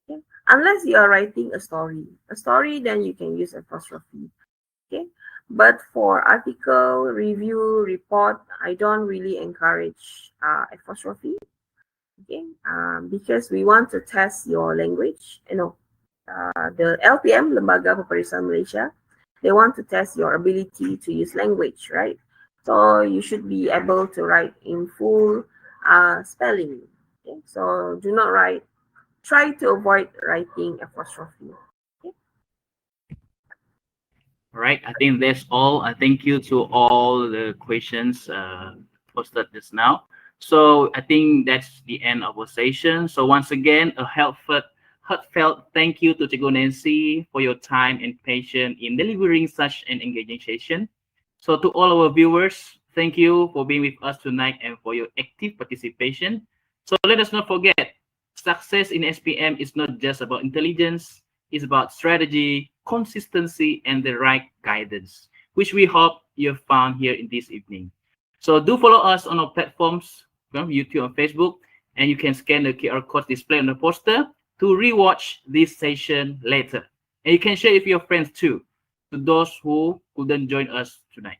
Speaker 2: Okay? Unless you are writing a story. A story, then you can use apostrophe. Okay. But for article, review, report, I don't really encourage apostrophe. Okay. Because we want to test your language. The LPM, Lembaga Peperiksaan Malaysia, they want to test your ability to use language, right? So you should be able to write in full spelling. Okay? So do not try to avoid writing apostrophe. Okay?
Speaker 1: All right, I think that's all. I thank you to all the questions posted just now. So I think that's the end of our session. So once again, a heartfelt thank you to Cikgu Nancy for your time and patience in delivering such an engaging session. So to all our viewers, thank you for being with us tonight and for your active participation. So let us not forget, success in SPM is not just about intelligence, it's about strategy, consistency, and the right guidance, which we hope you have found here in this evening. So do follow us on our platforms, YouTube and Facebook, and you can scan the QR code displayed on the poster to rewatch this session later. And you can share it with your friends too, to those who couldn't join us tonight.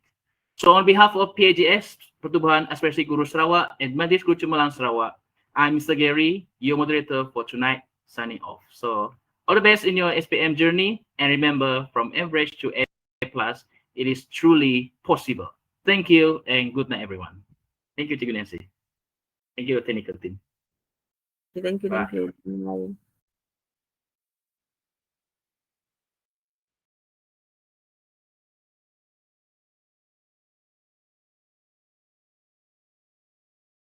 Speaker 1: So on behalf of PAGS, Pertubuhan Aspirasi Guru Sarawak and Majlis Guru Cemerlang Sarawak, I'm Mr. Gary, your moderator for tonight, signing off. So all the best in your SPM journey, and remember, from average to A+, class, it is truly possible. Thank you and good night, everyone. Thank you, Cikgu Nancy. Thank you, technical team.
Speaker 2: Thank you.
Speaker 1: Bye.
Speaker 2: Thank you. Bye.